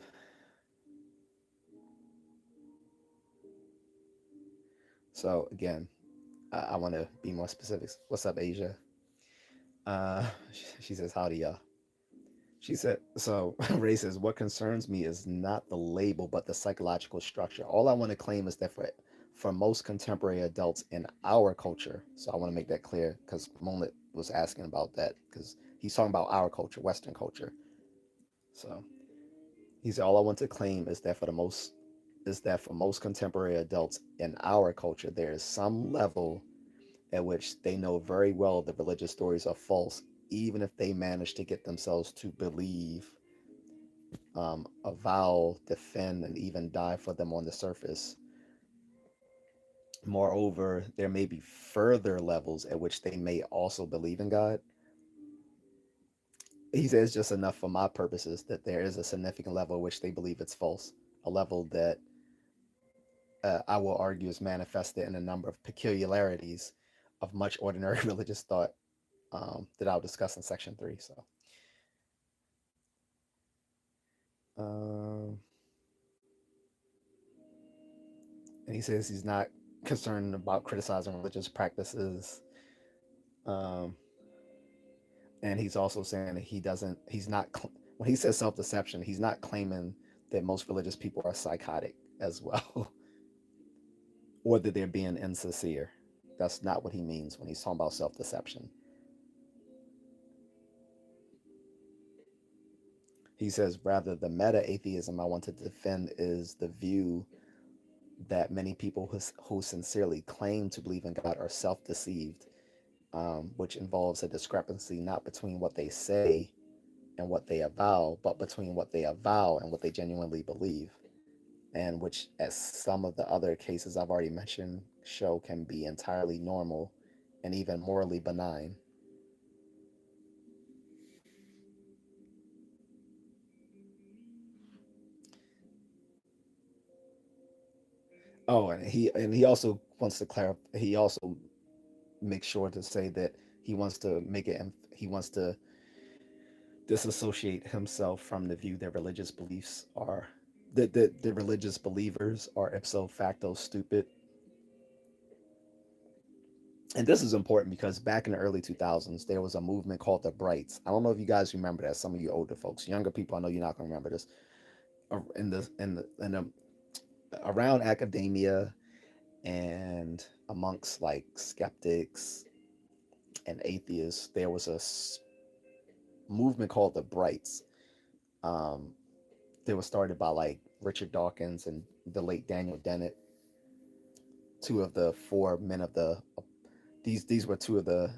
so again, I want to be more specific. What's up, Asia? Uh, she says, howdy, y'all. She said, so Ray says, what concerns me is not the label, but the psychological structure. All I want to claim is that for most contemporary adults in our culture, so I want to make that clear because Monet was asking about that because he's talking about our culture, Western culture. So he said, all I want to claim is that for the most is that for most contemporary adults in our culture, there is some level at which they know very well the religious stories are false, even if they manage to get themselves to believe, avow, defend, and even die for them on the surface. Moreover, there may be further levels at which they may also believe in God. He says just enough for my purposes that there is a significant level at which they believe it's false, a level that I will argue is manifested in a number of peculiarities of much ordinary religious thought that I'll discuss in section three. So, um, and he says he's not concerned about criticizing religious practices. Um, and he's also saying that he's not, when he says self deception, he's not claiming that most religious people are psychotic as well, or that they're being insincere. That's not what he means when he's talking about self deception. He says, rather, the meta atheism I want to defend is the view that many people who sincerely claim to believe in God are self deceived, which involves a discrepancy not between what they say and what they avow, but between what they avow and what they genuinely believe, and which, as some of the other cases I've already mentioned show, can be entirely normal and even morally benign. Oh, and he also wants to clarify. He also makes sure to say that he wants to make it. He wants to disassociate himself from the view that religious beliefs are that the religious believers are ipso facto stupid. And this is important because back in the early 2000s, there was a movement called the Brights. I don't know if you guys remember that. Some of you older folks, younger people, I know you're not going to remember this. In the around academia and amongst like skeptics and atheists, there was a movement called the Brights. Um, they were started by like Richard Dawkins and the late Daniel Dennett, two of the four men of the these were two of the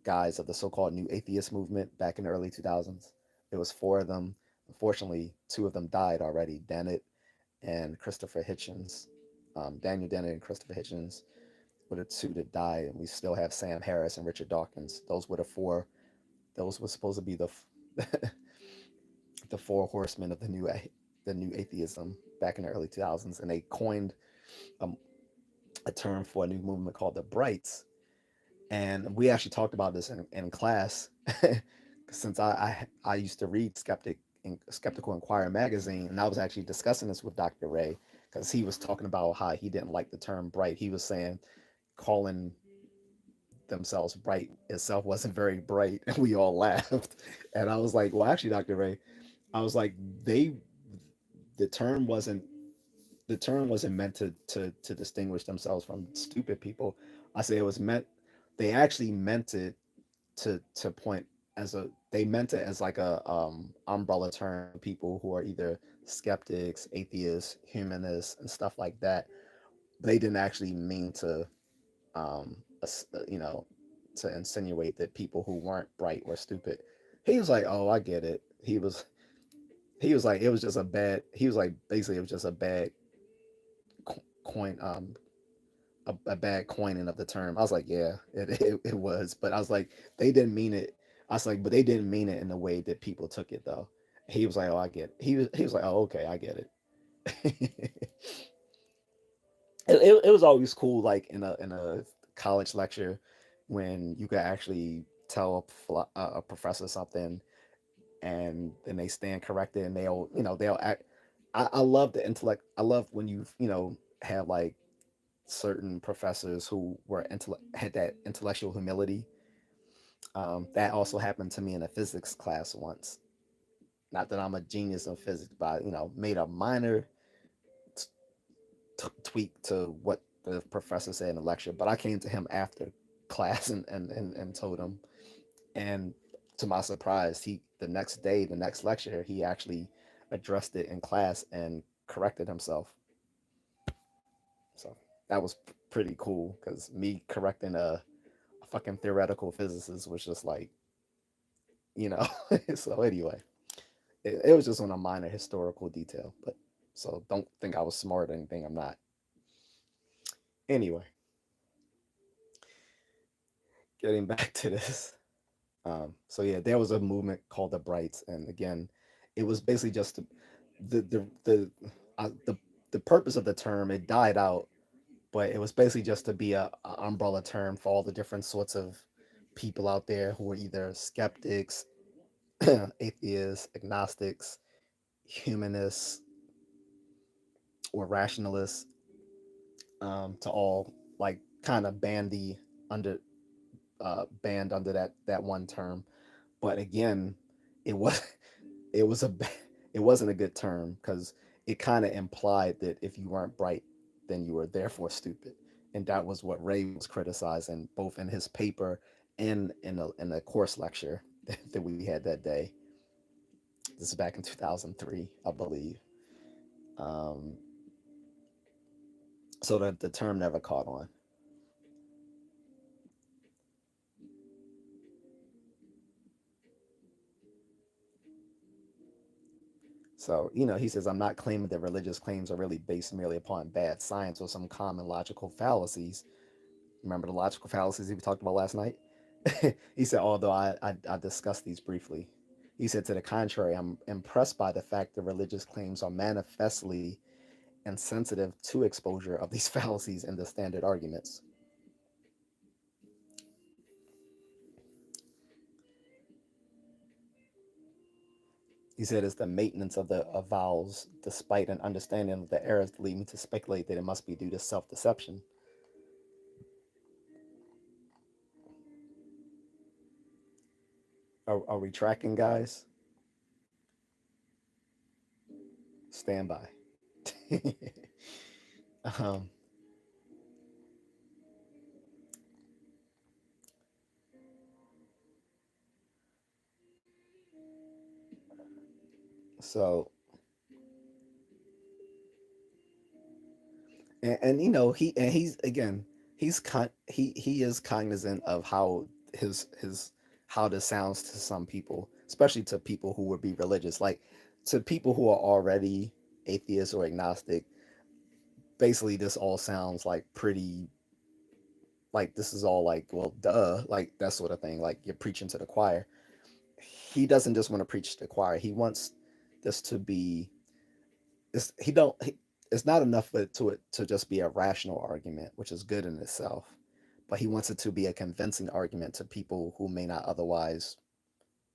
guys of the so-called New Atheist movement back in the early 2000s. There was four of them. Unfortunately, two of them died already. Dennett and Christopher Hitchens. Daniel Dennett and Christopher Hitchens were the two that died, and we still have Sam Harris and Richard Dawkins. Those were the four. Those were supposed to be the the four horsemen of the new atheism back in the early 2000s, and they coined a, a term for a new movement called the Brights. And we actually talked about this in class since I used to read Skeptical Inquirer magazine, and I was actually discussing this with Dr. Ray because he was talking about how he didn't like the term bright. He was saying calling themselves bright itself wasn't very bright, and we all laughed. And I was like, well, actually, Dr. Ray, I was like, they the term wasn't the term wasn't meant to distinguish themselves from stupid people. I say it was meant they actually meant it to point as a they meant it as like a umbrella term for people who are either skeptics, atheists, humanists, and stuff like that. They didn't actually mean to um you know to insinuate that people who weren't bright were stupid. He was like, "Oh, I get it." He was like, "It was just a bad." He was like, basically, it was just a bad coin a bad coining of the term. I was like, yeah, it was, but I was like, they didn't mean it. I was like, but they didn't mean it in the way that people took it though. He was like, oh, I get it. He was like, oh, okay, I get it. It was always cool, like in a college lecture, when you could actually tell a professor something, and then they stand corrected, and they'll act. I love the intellect. I love when you have like certain professors who had that intellectual humility. That also happened to me in a physics class once. Not that I'm a genius in physics, but made a minor tweak to what the professor said in the lecture. But I came to him after class and told him. And to my surprise, he the next day, the next lecture, he actually addressed it in class and corrected himself. So that was pretty cool because me correcting a fucking theoretical physicist was just like, you know. So anyway, it was just on a minor historical detail, but so don't think I was smart or anything. I'm not. Anyway, getting back to this. So yeah, there was a movement called the Brights, and again, it was basically just the the purpose of the term. It died out, but it was basically just to be a umbrella term for all the different sorts of people out there who were either skeptics, atheists, agnostics, humanists, or rationalists, to all like kind of under band under that one term. But again, it was it was a it wasn't a good term because it kind of implied that if you weren't bright, then you were therefore stupid, and that was what Ray was criticizing both in his paper and in a course lecture that we had that day. This is back in 2003, I believe. Um, so that the term never caught on. So, he says, I'm not claiming that religious claims are really based merely upon bad science or some common logical fallacies. Remember the logical fallacies we talked about last night? He said, although I discussed these briefly. He said, to the contrary, I'm impressed by the fact that religious claims are manifestly insensitive to exposure of these fallacies in the standard arguments. He said, it's the maintenance of the avowals, despite an understanding of the errors, that lead me to speculate that it must be due to self deception. Are we tracking, guys? Stand by. um, so, and he's again, he is cognizant of how his how this sounds to some people, especially to people who would be religious, like to people who are already atheist or agnostic. Basically, this all sounds like pretty, like this is all like, well, duh, like that sort of thing, like you're preaching to the choir. He doesn't just want to preach to the choir. He wants this to be, it's he don't he, it's not enough for it to just be a rational argument, which is good in itself, but he wants it to be a convincing argument to people who may not otherwise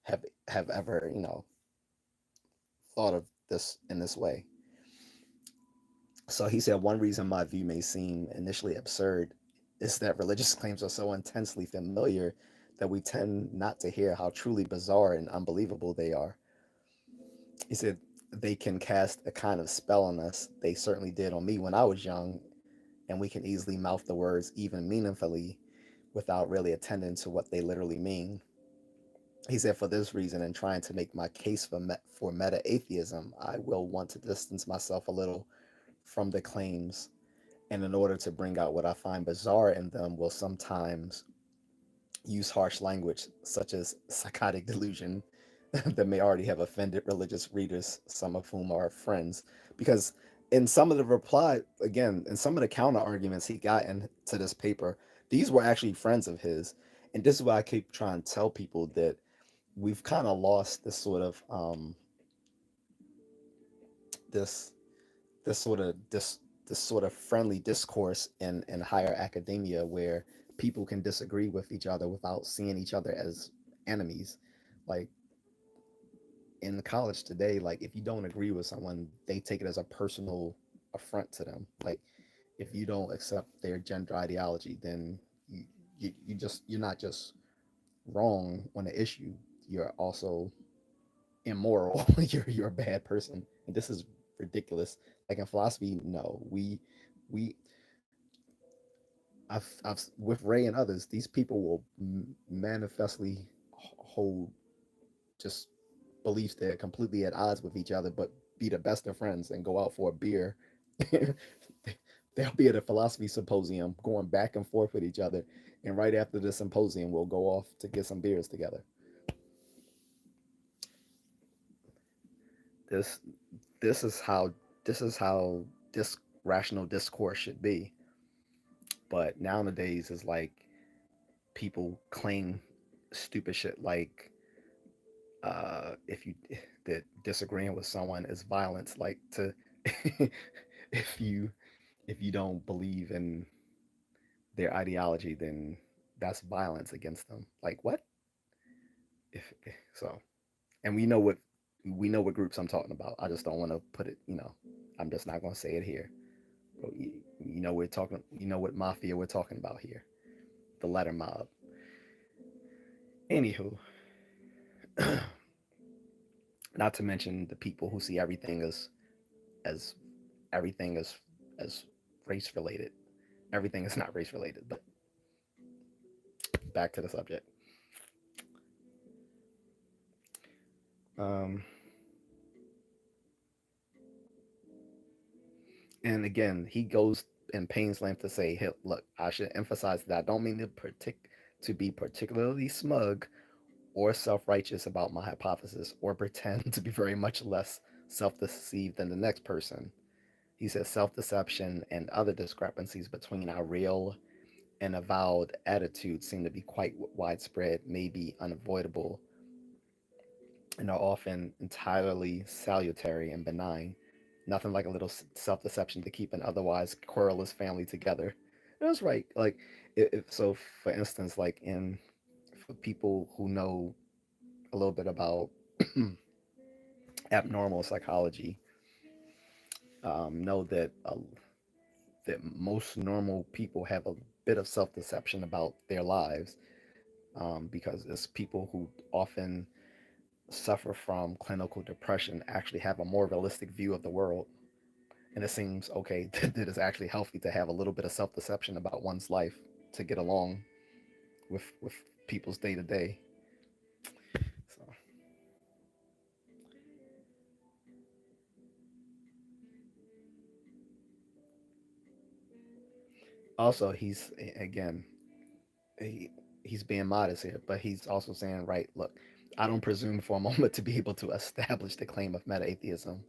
have ever, thought of this in this way. So he said, one reason my view may seem initially absurd is that religious claims are so intensely familiar that we tend not to hear how truly bizarre and unbelievable they are. He said, they can cast a kind of spell on us. They certainly did on me when I was young, and we can easily mouth the words even meaningfully without really attending to what they literally mean. He said, for this reason, in trying to make my case for meta-atheism, I will want to distance myself a little from the claims, and in order to bring out what I find bizarre in them, will sometimes use harsh language such as psychotic delusion that may already have offended religious readers, some of whom are friends. Because in some of the reply, again, in some of the counter arguments he got into this paper, these were actually friends of his. And this is why I keep trying to tell people that we've kind of lost this this sort of friendly discourse in higher academia where people can disagree with each other without seeing each other as enemies. Like in college today, like if you don't agree with someone, they take it as a personal affront to them. Like if you don't accept their gender ideology, then you're not just wrong on the issue, you're also immoral. You're a bad person, and this is ridiculous. Like in philosophy, no, we I've with Ray and others, these people will manifestly hold just beliefs that are completely at odds with each other, but be the best of friends and go out for a beer. They'll be at a philosophy symposium going back and forth with each other, and right after the symposium, we'll go off to get some beers together. This this is how this rational discourse should be. But nowadays, is like people claim stupid shit like if you that disagreeing with someone is violence, like to if you don't believe in their ideology, then that's violence against them. Like what? If so, and we know what groups I'm talking about. I just don't want to put it. I'm just not going to say it here. But you know we're talking. You know what mafia we're talking about here. The letter mob. Anywho, not to mention the people who see everything as everything as race related. Everything is not race related. But back to the subject. Um, and again, he goes in pains length to say, hey, "Look, I should emphasize that I don't mean to be particularly smug or self-righteous about my hypothesis, or pretend to be very much less self-deceived than the next person." He says self-deception and other discrepancies between our real and avowed attitudes seem to be quite widespread, maybe unavoidable, and are often entirely salutary and benign. Nothing like a little self deception to keep an otherwise querulous family together. That's right. Like, so, for instance, like for people who know a little bit about abnormal psychology, know that most normal people have a bit of self deception about their lives, because it's people who often suffer from clinical depression actually have a more realistic view of the world. And it seems okay that it is actually healthy to have a little bit of self deception about one's life to get along with people's day to day. So also again he, he's being modest here, but he's also saying, right, look, I don't presume for a moment to be able to establish the claim of meta-atheism.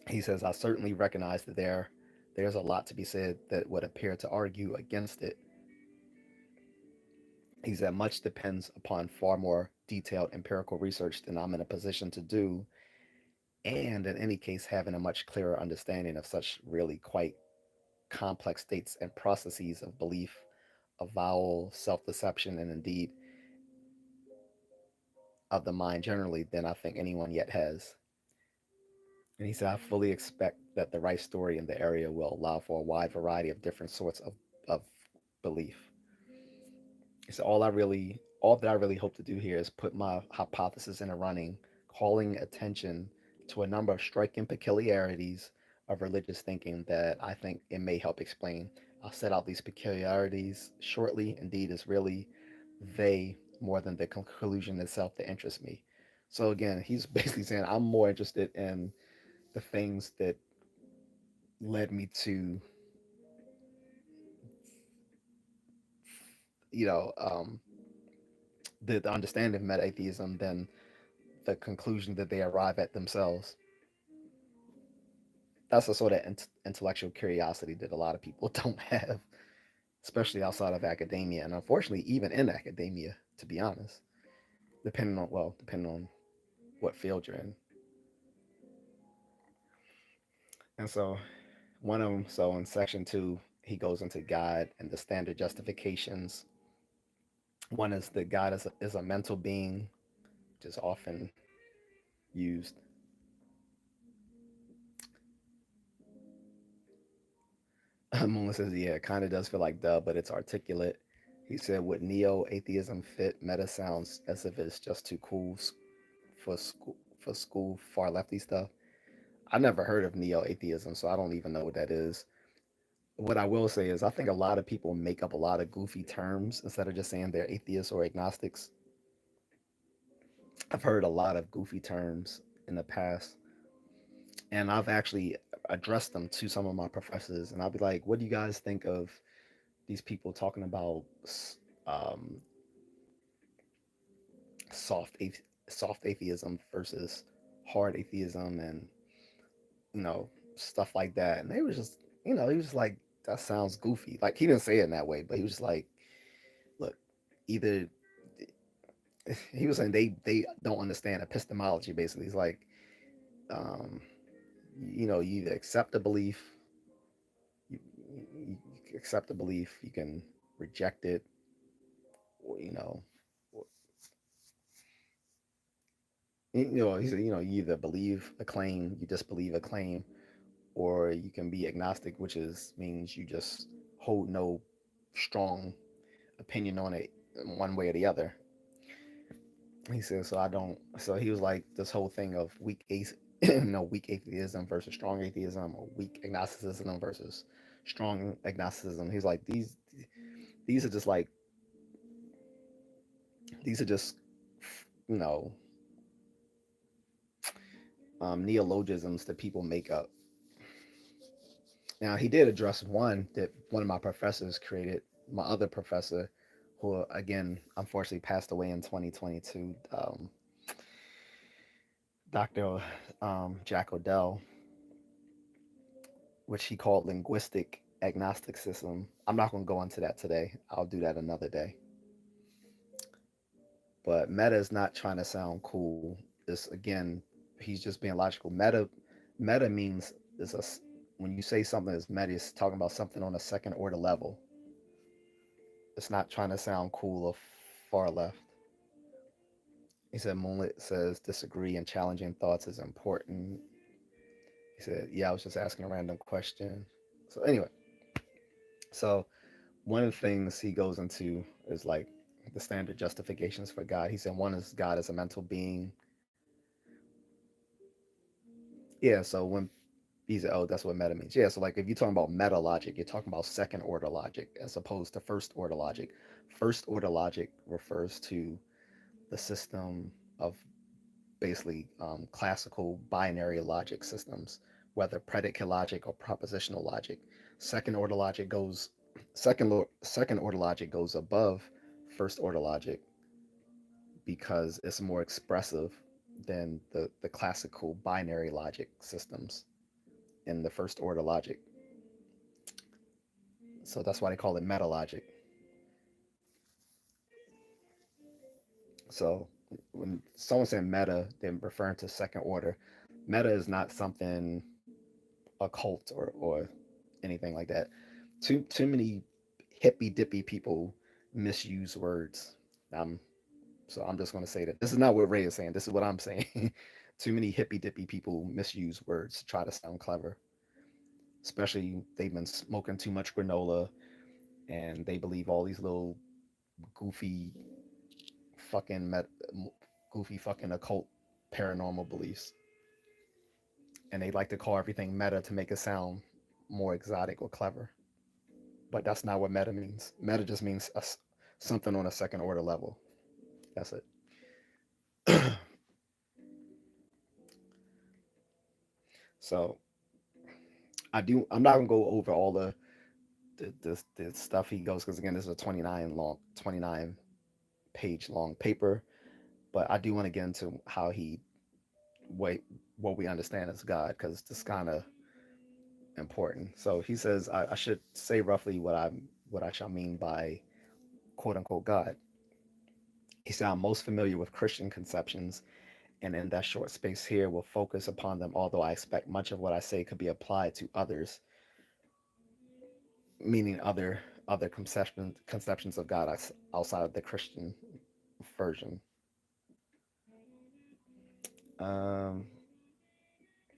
He says, I certainly recognize that there's a lot to be said that would appear to argue against it. He said much depends upon far more detailed empirical research than I'm in a position to do, and in any case, having a much clearer understanding of such really quite complex states and processes of belief, avowal, self deception, and indeed of the mind generally than I think anyone yet has. And he said, I fully expect that the right story in the area will allow for a wide variety of different sorts of belief. So all that I really hope to do here is put my hypothesis in a running, calling attention to a number of striking peculiarities of religious thinking that I think it may help explain. I'll set out these peculiarities shortly. Indeed, it's really they more than the conclusion itself that interests me. So again, he's basically saying I'm more interested in the things that led me to, you know, the understanding of meta-atheism than the conclusion that they arrive at themselves. That's a sort of intellectual curiosity that a lot of people don't have, especially outside of academia, and unfortunately, even in academia, to be honest, depending on what field you're in. And so, one of them, so in section two, he goes into God and the standard justifications. One is that God is a mental being, which is often used. Moon says, yeah, it kind of does feel like duh, but it's articulate. He said, would neo atheism fit? Meta sounds as if it's just too cool for school far lefty stuff. I never heard of neo atheism, so I don't even know what that is. What I will say is, I think a lot of people make up a lot of goofy terms instead of just saying they're atheists or agnostics. I've heard a lot of goofy terms in the past, and I've actually addressed them to some of my professors, and I'll be like, "What do you guys think of these people talking about um, soft soft atheism versus hard atheism, and you know stuff like that?" And they was just, he was just like, "That sounds goofy." Like he didn't say it in that way, but he was just like, "Look, either." He was saying they don't understand epistemology. Basically, he's like, um, you either accept a belief, you accept a belief, you can reject it, or he said, you either believe a claim, you disbelieve a claim, or you can be agnostic, which is means you just hold no strong opinion on it one way or the other. He said, so I don't. So he was like this whole thing of weak atheism versus strong atheism, or weak agnosticism versus strong agnosticism. He's like these are just like these are just you know neologisms that people make up. Now he did address one that one of my professors created. My other professor, who again unfortunately passed away in 2022, Dr. Jack Odell, which he called linguistic agnosticism. I'm not going to go into that today. I'll do that another day. But Meta is not trying to sound cool. It's again, he's just being logical. Meta means is a when you say something is meta, it's talking about something on a second order level. It's not trying to sound cool or far left. He said Moonlit says disagree and challenging thoughts is important. He said, yeah, I was just asking a random question. So anyway, so one of the things he goes into is like the standard justifications for God. He said one is God as a mental being. Yeah, so when he said, oh, that's what meta means. Yeah, so like if you're talking about meta logic, you're talking about second order logic as opposed to first order logic. First order logic refers to the system of basically classical binary logic systems, whether predicate logic or propositional logic. Second order logic goes second order logic goes above first order logic because it's more expressive than the classical binary logic systems in the first order logic. So that's why they call it meta logic. So when someone saying meta, they're referring to second order. Meta is not something occult or anything like that. Too many hippy dippy people misuse words. Um, so I'm just going to say that this is not what Ray is saying. This is what I'm saying. Too many hippy dippy people misuse words to try to sound clever. Especially they've been smoking too much granola and they believe all these little goofy fucking met, goofy fucking occult paranormal beliefs, and they like to call everything meta to make it sound more exotic or clever. But that's not what meta means. Meta just means something on a second order level. That's it. So I'm not gonna go over all the stuff he goes because again, this is a 29 page long paper. But I do want to get into how he what what we understand as God because it's kind of important. So he says I should say roughly what I shall mean by quote unquote God. He said I'm most familiar with Christian conceptions, and in that short space here, will focus upon them. Although I expect much of what I say could be applied to others, meaning other conceptions of God outside of the Christian version. Um,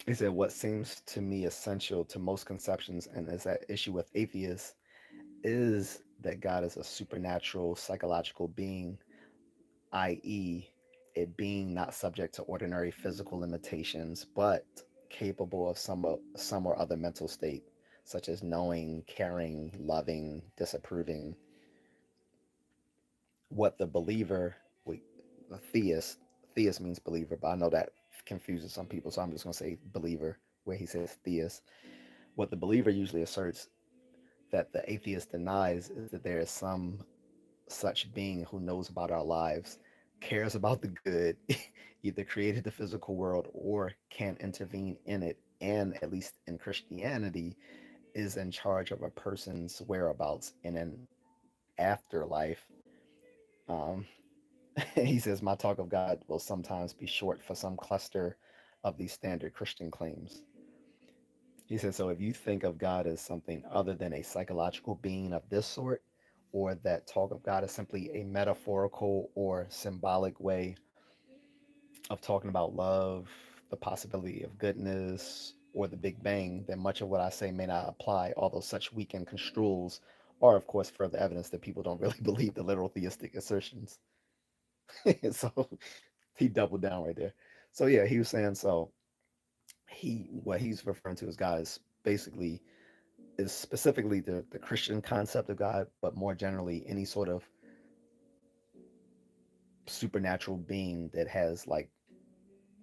he said what seems to me essential to most conceptions, and is that issue with atheists, is that God is a supernatural psychological being, i.e., it being not subject to ordinary physical limitations, but capable of some or other mental state, such as knowing, caring, loving, disapproving. What the believer, the theist, theist means believer, but I know that confuses some people, so I'm just going to say believer where he says theist. What the believer usually asserts that the atheist denies is that there is some such being who knows about our lives, cares about the good, either created the physical world or can intervene in it, and at least in Christianity, is in charge of a person's whereabouts in an afterlife. Um, he says, my talk of God will sometimes be short for some cluster of these standard Christian claims. He says, so if you think of God as something other than a psychological being of this sort, or that talk of God is simply a metaphorical or symbolic way of talking about love, the possibility of goodness, or the Big Bang, then much of what I say may not apply, although such weekend construals are, of course, further evidence that people don't really believe the literal theistic assertions. So he doubled down right there. So yeah, he was saying so he what he's referring to as God is specifically the Christian concept of God, but more generally any sort of supernatural being that has like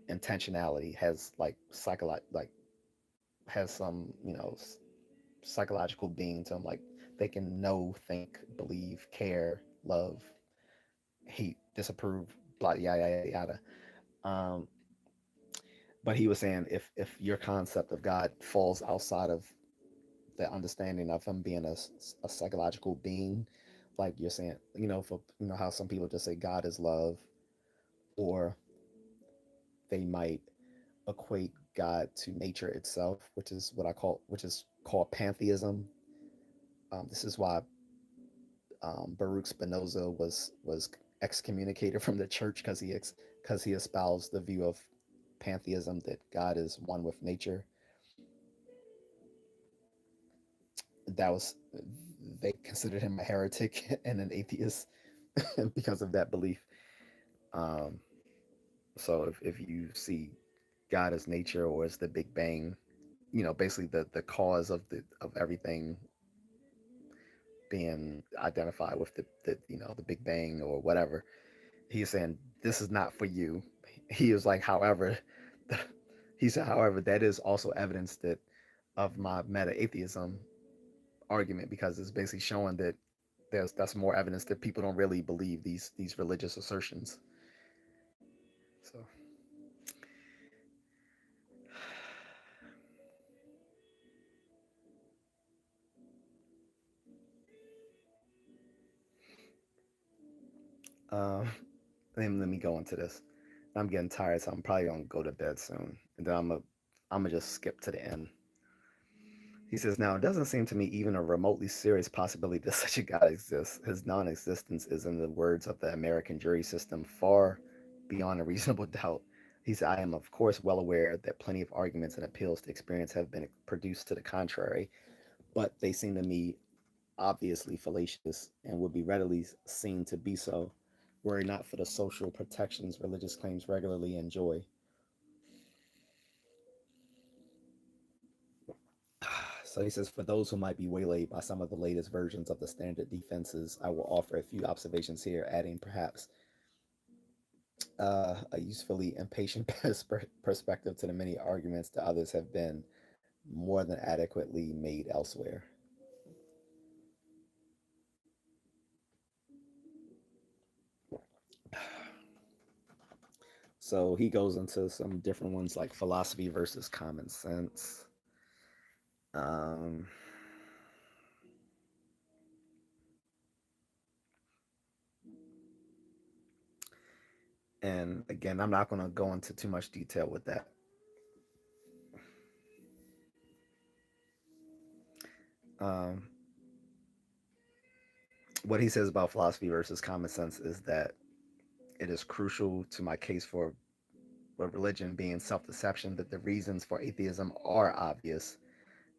intentionality, has like like has some psychological being to them, like they can know, think, believe, care, love, hate, disapprove, blah yada yada yada. Um, but he was saying if your concept of God falls outside of the understanding of him being a psychological being, like you're saying, for how some people just say God is love, or they might equate God to nature itself, which is called pantheism. This is why Baruch Spinoza was excommunicated from the church because he espoused the view of pantheism, that God is one with nature. That was They considered him a heretic and an atheist because of that belief. Um, so if you see God as nature or as the Big Bang, basically the cause of everything being identified with the Big Bang or whatever, he's saying this is not for you. He is like, however, he said, however, that is also evidence that of my meta-atheism argument, because it's basically showing that that's more evidence that people don't really believe these religious assertions. So um, let me go into this. I'm getting tired, so I'm probably gonna go to bed soon, and then I'm gonna just skip to the end. He says, now, it doesn't seem to me even a remotely serious possibility that such a God exists. His non existence is, in the words of the American jury system, far beyond a reasonable doubt. He said, I am, of course, well aware that plenty of arguments and appeals to experience have been produced to the contrary, but they seem to me obviously fallacious and would be readily seen to be so were it not for the social protections religious claims regularly enjoy. So he says, for those who might be waylaid by some of the latest versions of the standard defenses, I will offer a few observations here, adding perhaps a usefully impatient perspective to the many arguments that others have been more than adequately made elsewhere. So he goes into some different ones like philosophy versus common sense. Um, and again, I'm not going to go into too much detail with that. Um, what he says about philosophy versus common sense is that it is crucial to my case for religion being self deception that the reasons for atheism are obvious,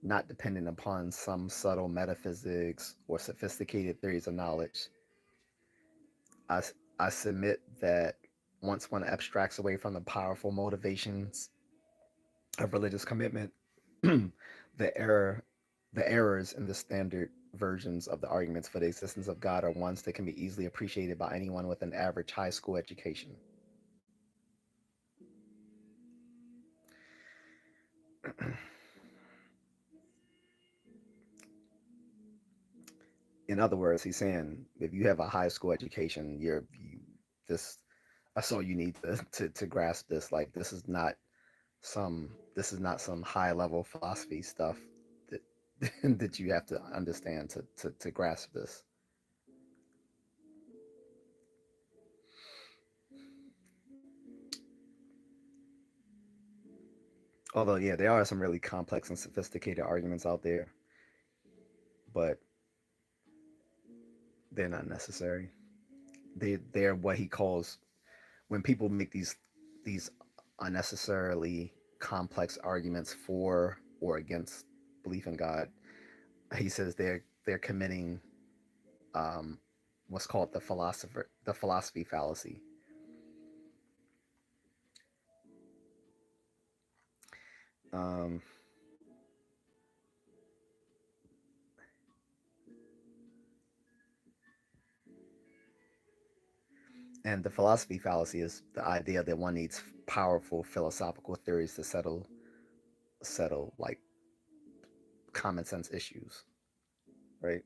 not dependent upon some subtle metaphysics or sophisticated theories of knowledge. I, I submit that once one abstracts away from the powerful motivations of religious commitment, the error, the errors in the standard versions of the arguments for the existence of God are ones that can be easily appreciated by anyone with an average high school education. In other words, he's saying if you have a high school education, you this that's all you need to grasp this. Like this is not some high level philosophy stuff that that you have to understand to grasp this. Although yeah, there are some really complex and sophisticated arguments out there, but they're not necessary. They're what he calls when people make these unnecessarily complex arguments for or against belief in God. He says they're committing um, what's called the philosophy fallacy. Um, and the philosophy fallacy is the idea that one needs powerful philosophical theories to settle like common sense issues, right?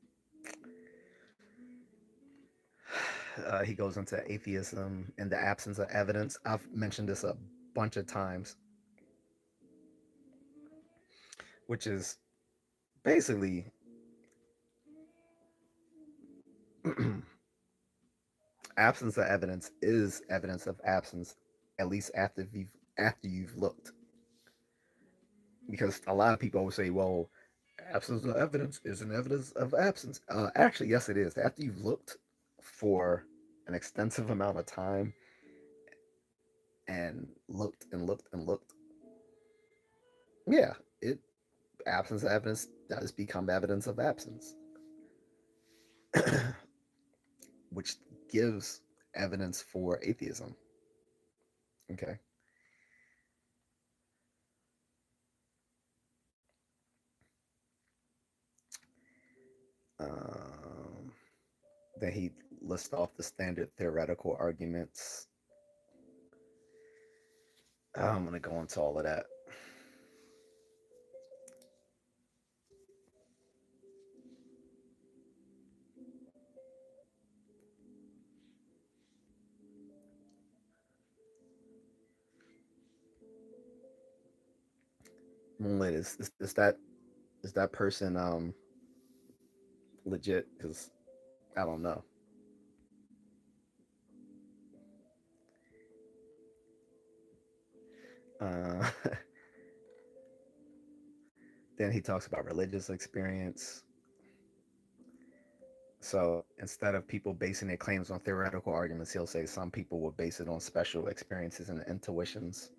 He goes into atheism in the absence of evidence. I've mentioned this a bunch of times, which is basically absence of evidence is evidence of absence, at least after you've looked. Because a lot of people always say, "Well, absence of evidence is an evidence of absence." Actually, yes, it is. After you've looked for an extensive amount of time and looked and looked and looked, yeah, it absence of evidence does become evidence of absence, which gives evidence for atheism. Okay. Um, then he lists off the standard theoretical arguments. I'm going to go into all of that. Moonlit is that person legit? Because I don't know. Uh, then he talks about religious experience. So instead of people basing their claims on theoretical arguments, he'll say some people will base it on special experiences and intuitions.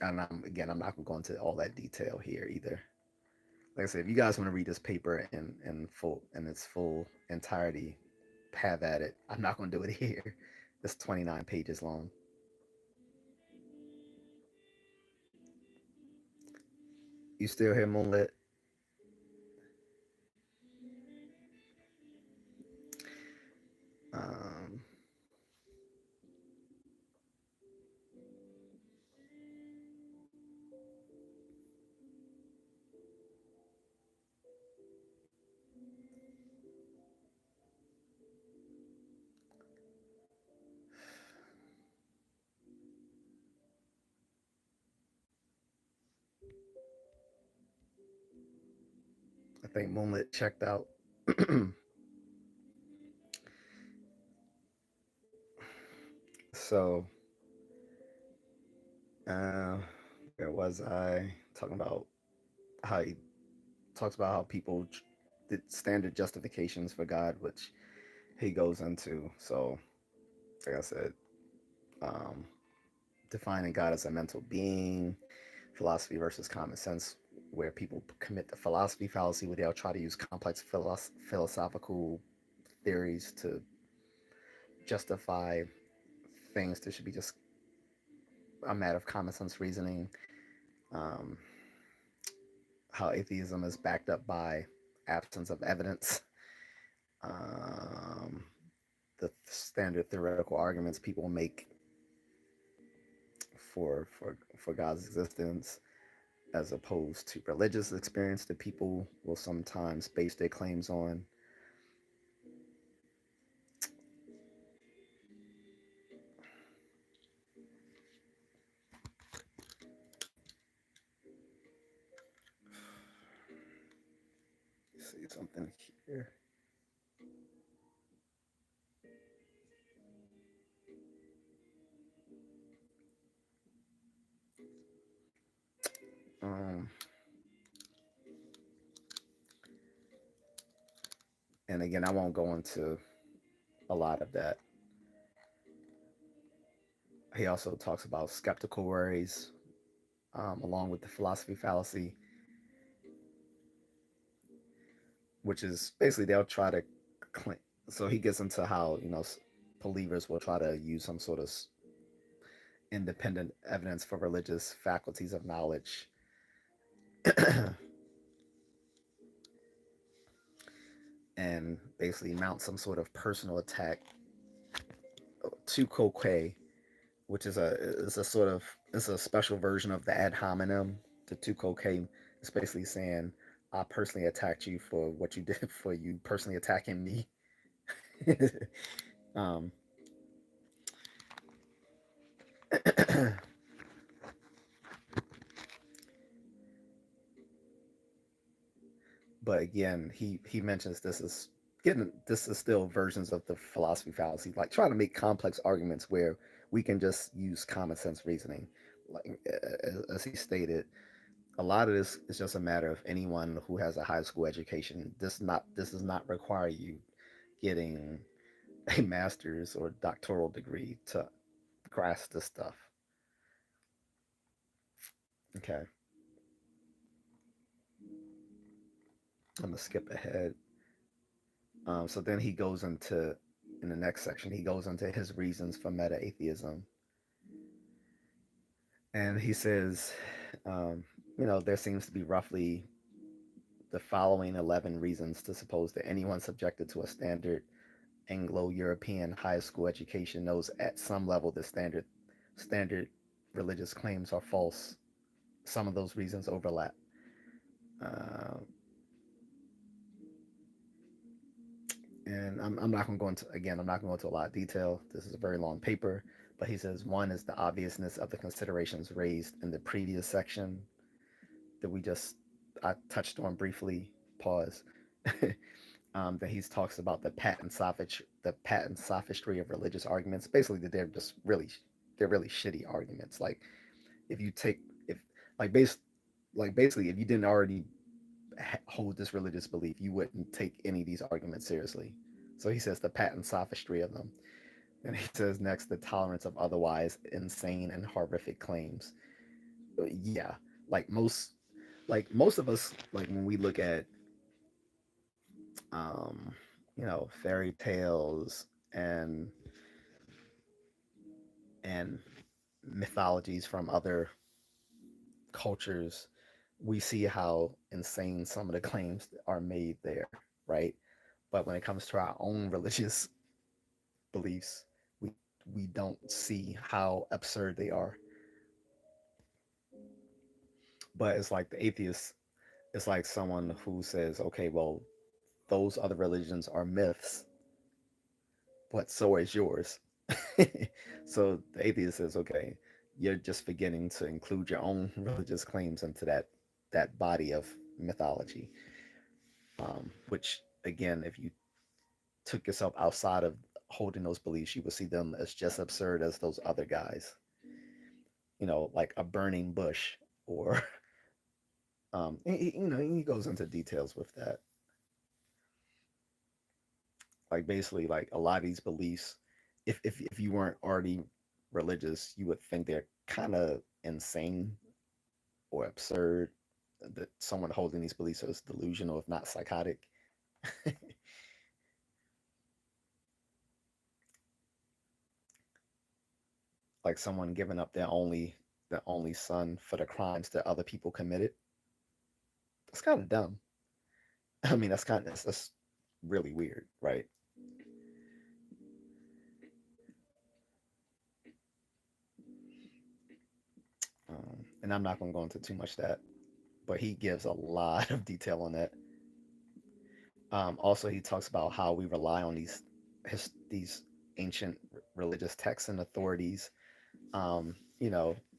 And I'm not going to go into all that detail here either. Like I said, if you guys want to read this paper in its full entirety, have at it. I'm not going to do it here. It's 29 pages long. You still here, Moonlit? Um, I think Moonlit checked out. So, uh, where was I talking about how he talks about how people did standard justifications for God, which he goes into. So, like I said, um, defining God as a mental being, philosophy versus common sense, where people commit the philosophy fallacy, where they'll try to use complex philosophical theories to justify things that should be just a matter of common sense reasoning. Um, how atheism is backed up by absence of evidence. Um, the standard theoretical arguments people make for God's existence, as opposed to religious experience that people will sometimes base their claims on. See something here. Um, and again, I won't go into a lot of that. He also talks about skeptical worries, along with the philosophy fallacy, which is basically they'll try to claim. So he gets into how believers will try to use some sort of independent evidence for religious faculties of knowledge, and basically mount some sort of personal attack to Koke, which is a sort of it's a special version of the ad hominem. The to Koke is basically saying, I personally attacked you for what you did, for you personally attacking me. um, but again, he mentions this is still versions of the philosophy fallacy, like trying to make complex arguments where we can just use common sense reasoning. Like as he stated, a lot of this is just a matter of anyone who has a high school education. This does not require you getting a master's or doctoral degree to grasp this stuff. Okay, I'm gonna skip ahead. So then he goes into in the next section. He goes into his reasons for meta-atheism, and he says, um, there seems to be roughly the following 11 reasons to suppose that anyone subjected to a standard Anglo-European high school education knows at some level that standard religious claims are false. Some of those reasons overlap. Uh, and I'm not going to go into again. I'm not going to go into a lot of detail. This is a very long paper, but he says one is the obviousness of the considerations raised in the previous section that I touched on briefly. Pause. That he talks about the patent sophistry of religious arguments. Basically, that they're really shitty arguments. Like if you take if like base like basically if you didn't already hold this religious belief, you wouldn't take any of these arguments seriously. So he says the patent sophistry of them. And he says next the tolerance of otherwise insane and horrific claims. Yeah, like most of us, like when we look at um, fairy tales and and mythologies from other cultures, we see how insane some of the claims are made there, right? But when it comes to our own religious beliefs, we we don't see how absurd they are. But it's like the atheist, it's like someone who says, okay, well, those other religions are myths, but so is yours. So the atheist says, okay, you're just beginning to include your own religious claims into that body of mythology. Which again, if you took yourself outside of holding those beliefs, you would see them as just absurd as those other guys. Like a burning bush, or he goes into details with that. Like basically, like a lot of these beliefs, if you weren't already religious, you would think they're kind of insane or absurd. That someone holding these beliefs is delusional, if not psychotic. Like someone giving up their only son for the crimes that other people committed. That's kind of dumb. I mean, that's really weird, right? and I'm not going to go into too much of that, but he gives a lot of detail on that. Also, he talks about how we rely on these ancient religious texts and authorities.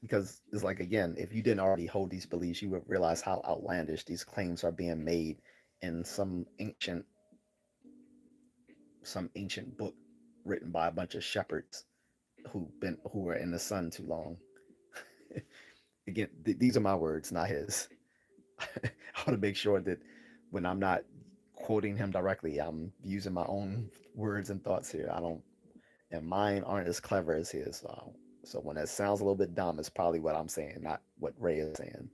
Because it's like, again, if you didn't already hold these beliefs, you would realize how outlandish these claims are being made in some ancient book written by a bunch of shepherds who were in the sun too long. Again, these are my words, not his. I want to make sure that when I'm not quoting him directly, I'm using my own words and thoughts here. I don't, and mine aren't as clever as his. So when it sounds a little bit dumb, it's probably what I'm saying, not what Ray is saying.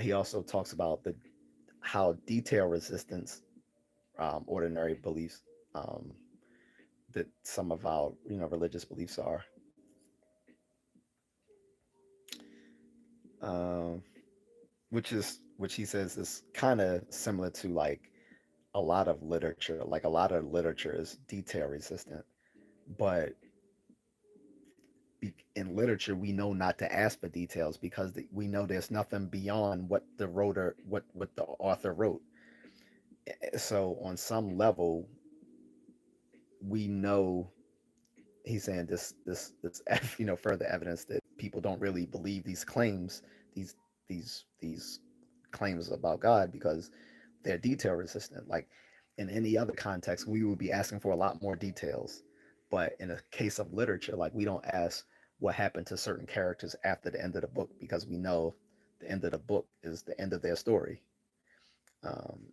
He also talks about the how detail resistance ordinary beliefs um, that some of our religious beliefs are, um, which he says is kind of similar to like a lot of literature. Like a lot of literature is detail resistant, but in literature we know not to ask for details because we know there's nothing beyond what the author wrote. So on some level, we know he's saying this further evidence that people don't really believe these claims, these claims about God, because they're detail resistant. Like in any other context, we would be asking for a lot more details, but in a case of literature, like we don't ask what happened to certain characters after the end of the book because we know the end of the book is the end of their story. Um,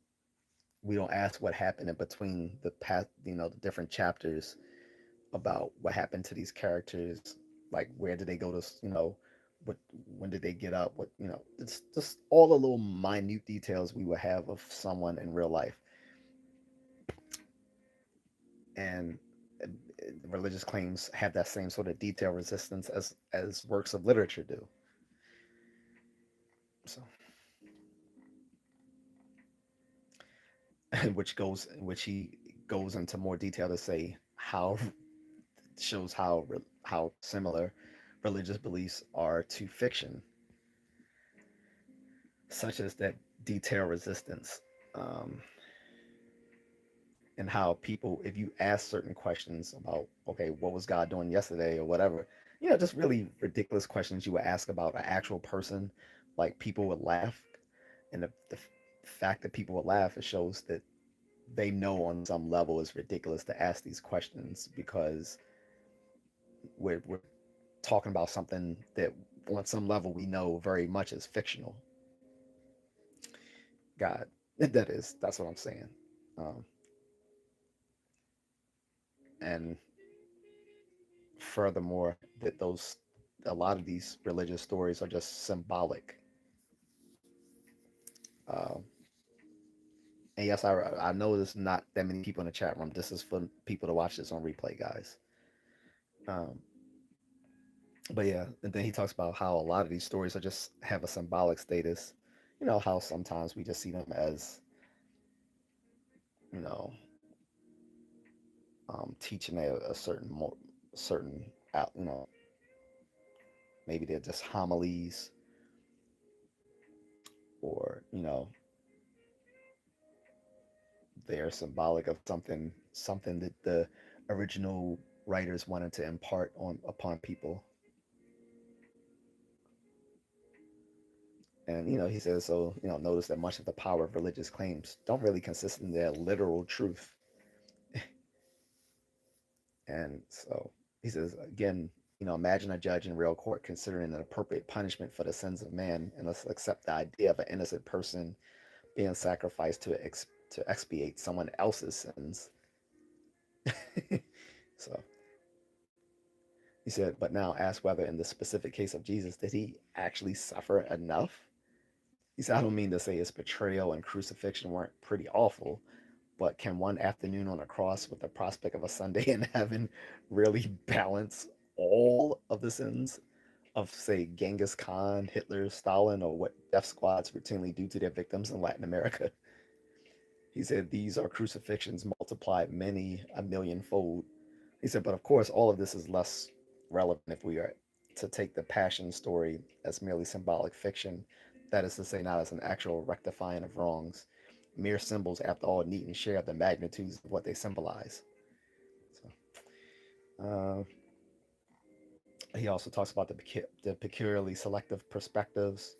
we don't ask what happened in between the past, the different chapters about what happened to these characters, like where did they go to, what, when did they get up, what, it's just all the little minute details we would have of someone in real life. And religious claims have that same sort of detail resistance as works of literature do. So, which he goes into more detail to say how shows how similar religious beliefs are to fiction, such as that detail resistance, um, and how people, if you ask certain questions about, okay, what was God doing yesterday or whatever, just really ridiculous questions you would ask about an actual person, like people would laugh, and the fact that people would laugh, it shows that they know on some level it's ridiculous to ask these questions because we're talking about something that on some level we know very much is fictional. God, that's what I'm saying. Um, and furthermore, that those a lot of these religious stories are just symbolic. Um, and yes, I know there's not that many people in the chat room. This is for people to watch this on replay, guys. Um, but yeah, and then he talks about how a lot of these stories are just have a symbolic status. How sometimes we just see them as you know teaching a certain out. Maybe they're just homilies, or they're symbolic of something that the original writers wanted to impart on upon people. And he says, so notice that much of the power of religious claims don't really consist in their literal truth. And so he says again, imagine a judge in real court considering an appropriate punishment for the sins of man, and let's accept the idea of an innocent person being sacrificed to expiate someone else's sins. So he said, but now ask whether in the specific case of Jesus, did he actually suffer enough? He said, I don't mean to say his betrayal and crucifixion weren't pretty awful, but can one afternoon on a cross with the prospect of a Sunday in heaven really balance all of the sins of, say, Genghis Khan, Hitler, Stalin, or what death squads routinely do to their victims in Latin America? He said, these are crucifixions multiplied many a million fold. He said, but of course, all of this is less. relevant if we are to take the passion story as merely symbolic fiction, that is to say, not as an actual rectifying of wrongs. Mere symbols, after all, needn't share the magnitudes of what they symbolize. So, uh, he also talks about the peculiarly selective perspectives,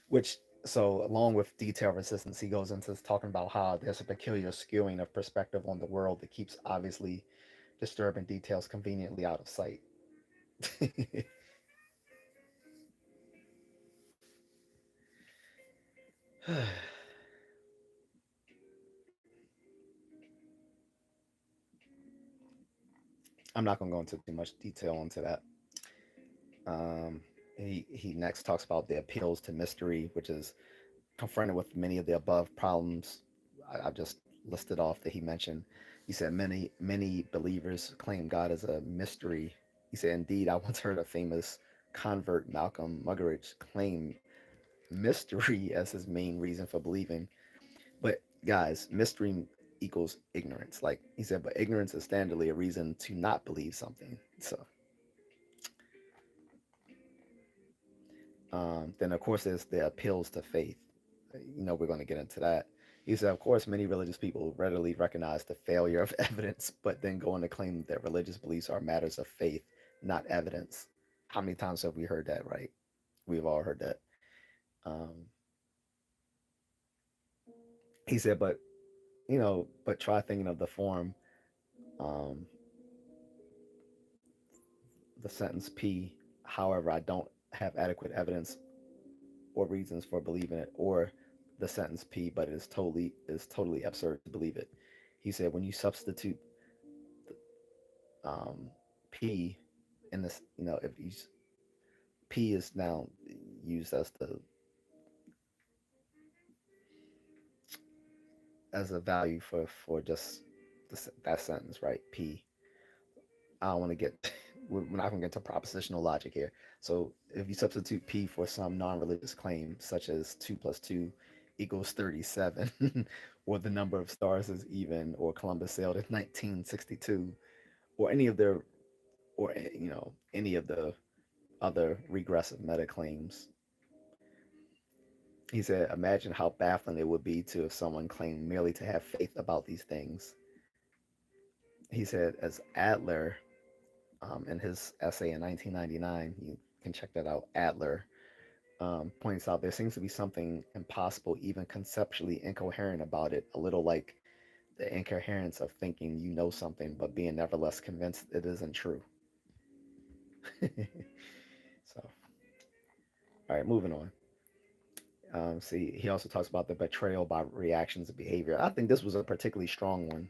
which, so along with detail resistance, he goes into talking about how there's a peculiar skewing of perspective on the world that keeps obviously disturbing details conveniently out of sight. I'm not going to go into too much detail into that. Um, he next talks about the appeals to mystery, which is confronted with many of the above problems I've just listed off that he mentioned. He said many believers claim God is a mystery. He said, indeed, I once heard a famous convert, Malcolm Muggeridge, claim mystery as his main reason for believing. But guys, mystery equals ignorance. Like he said, but ignorance is standardly a reason to not believe something. So then, of course, there's the appeals to faith. We're going to get into that. He said, of course, many religious people readily recognize the failure of evidence, but then go on to claim that religious beliefs are matters of faith, not evidence. How many times have we heard that, right? We've all heard that. Um, he said, but try thinking of the form, um, the sentence P, however, I don't have adequate evidence or reasons for believing it, or the sentence P, but it is totally absurd to believe it. He said when you substitute um, P in this, if you P is now used as a value for just that sentence, right? P. I don't want to get we're not going to get into propositional logic here. So if you substitute P for some non-religious claim, such as 2 plus 2 equals 37, or the number of stars is even, or Columbus sailed in 1962, or any of the other regressive meta claims, he said, imagine how baffling it would be to if someone claimed merely to have faith about these things. He said, as Adler, in his essay in 1999, you can check that out, Adler points out there seems to be something impossible, even conceptually incoherent about it, a little like the incoherence of thinking you know something, but being nevertheless convinced it isn't true. So, all right, moving on. See, he also talks about the betrayal by reactions of behavior. I think this was a particularly strong one.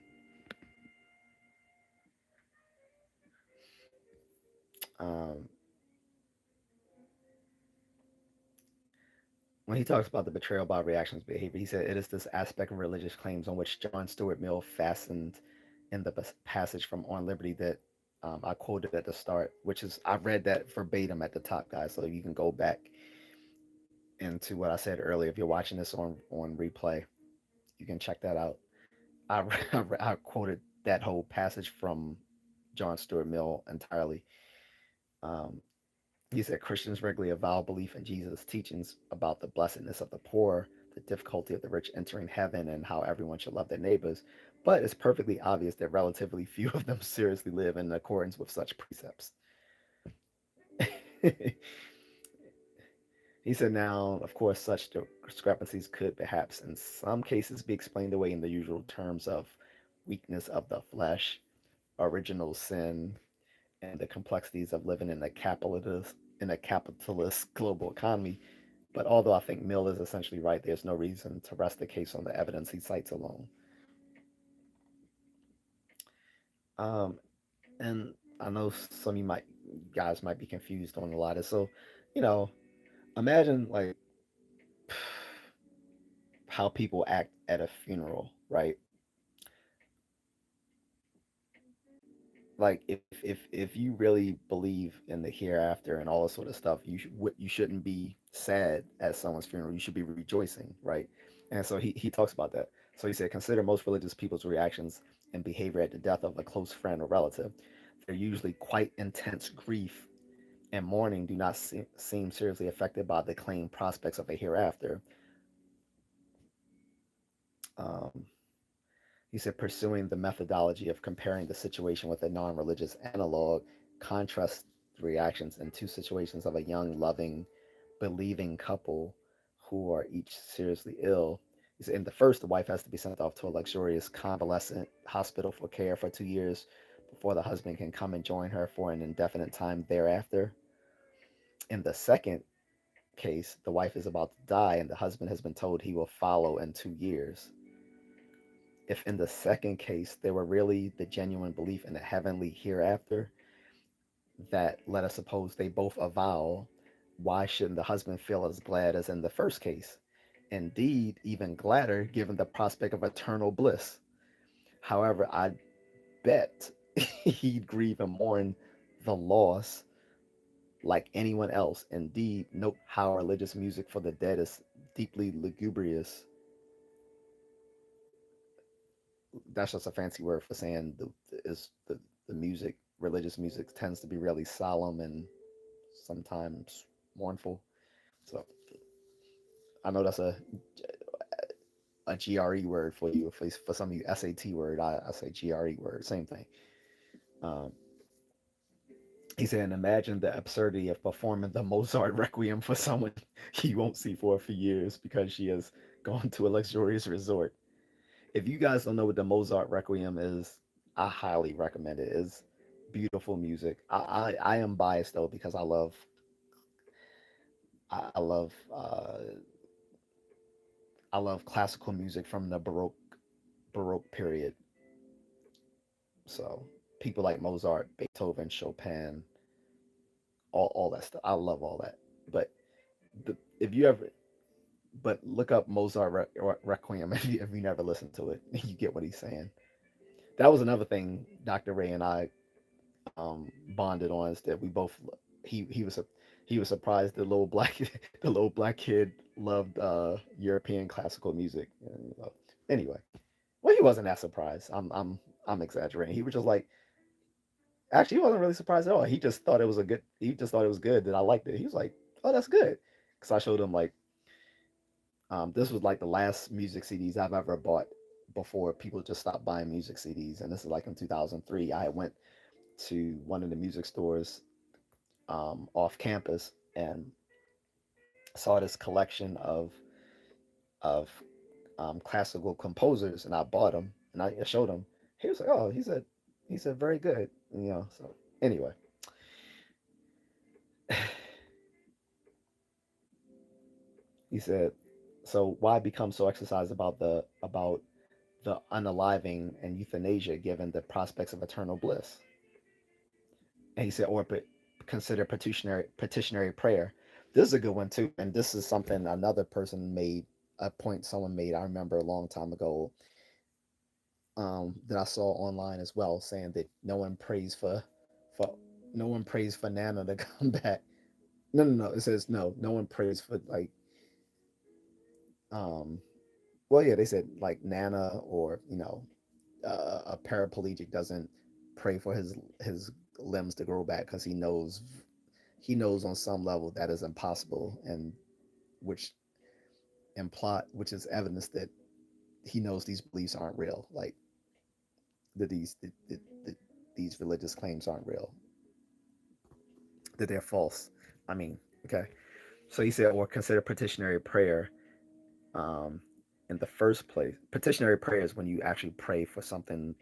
Um, when he talks about the betrayal by reactions of behavior, he said it is this aspect of religious claims on which John Stuart Mill fastened in the passage from On Liberty that I quoted at the start, which is I read that verbatim at the top, guys. So you can go back into what I said earlier. If you're watching this on replay, you can check that out. I I quoted that whole passage from John Stuart Mill entirely. Um, he said Christians regularly avow belief in Jesus' teachings about the blessedness of the poor, the difficulty of the rich entering heaven, and how everyone should love their neighbors. But it's perfectly obvious that relatively few of them seriously live in accordance with such precepts. He said, now, of course, such discrepancies could perhaps in some cases be explained away in the usual terms of weakness of the flesh, original sin, and the complexities of living in a capitalist global economy. But although I think Mill is essentially right, there's no reason to rest the case on the evidence he cites alone. Um, and I know some of guys might be confused on a lot of so, you know, imagine like how people act at a funeral, right? Like if you really believe in the hereafter and all this sort of stuff, you shouldn't be sad at someone's funeral. You should be rejoicing, right? And so he talks about that. So he said, consider most religious people's reactions and behavior at the death of a close friend or relative. They're usually quite intense grief and mourning do not seem seriously affected by the claimed prospects of a hereafter. Um, he said, pursuing the methodology of comparing the situation with a non religious analog contrasts the reactions in two situations of a young, loving, believing couple who are each seriously ill. He said, in the first, the wife has to be sent off to a luxurious convalescent hospital for care for 2 years before the husband can come and join her for an indefinite time thereafter. In the second case, the wife is about to die and the husband has been told he will follow in 2 years. If in the second case there were really the genuine belief in a heavenly hereafter that let us suppose they both avow, why shouldn't the husband feel as glad as in the first case? Indeed, even gladder given the prospect of eternal bliss. However, I bet he'd grieve and mourn the loss like anyone else. Indeed, note how religious music for the dead is deeply lugubrious. That's just a fancy word for saying the music, religious music, tends to be really solemn and sometimes mournful. So I know that's a GRE word for you. For some of you, SAT word. I say GRE word. Same thing. Um, he said, and imagine the absurdity of performing the Mozart Requiem for someone you won't see for a few years because she has gone to a luxurious resort. If you guys don't know what the Mozart Requiem is, I highly recommend it. It's beautiful music. I am biased though because I love I love classical music from the Baroque period. So people like Mozart, Beethoven, Chopin, all that stuff. I love all that. But if you ever but look up Mozart Requiem if you never listen to it, you get what he's saying. That was another thing Dr. Ray and I bonded on is that we both he was a he was surprised the little black the little black kid loved European classical music. And, anyway, well, he wasn't that surprised. I'm exaggerating. He was just like, actually, he wasn't really surprised at all. He just thought it was a good. He just thought it was good that I liked it. He was like, oh, that's good, because I showed him like this was like the last music CDs I've ever bought before people just stopped buying music CDs, and this is like in 2003. I went to one of the music stores off campus and saw this collection of classical composers, and I bought them and I showed him. He was like, "Oh," he said, "very good," So anyway, he said, "So why become so exercised about the unaliving and euthanasia, given the prospects of eternal bliss?" And he said, "Or but consider petitionary prayer." This is a good one too, and this is something another person made a point someone made. I remember a long time ago that I saw online as well, saying that for no one prays for Nana to come back. No, no, no. It says no. No one prays for like um. Well, yeah, they said like Nana or a paraplegic doesn't pray for his limbs to grow back because he knows on some level that is impossible, and which which is evidence that he knows these beliefs aren't real, like that these religious claims aren't real, that they're false. I mean, okay. So he said, or consider petitionary prayer. Um, in the first place, petitionary prayer is when you actually pray for something,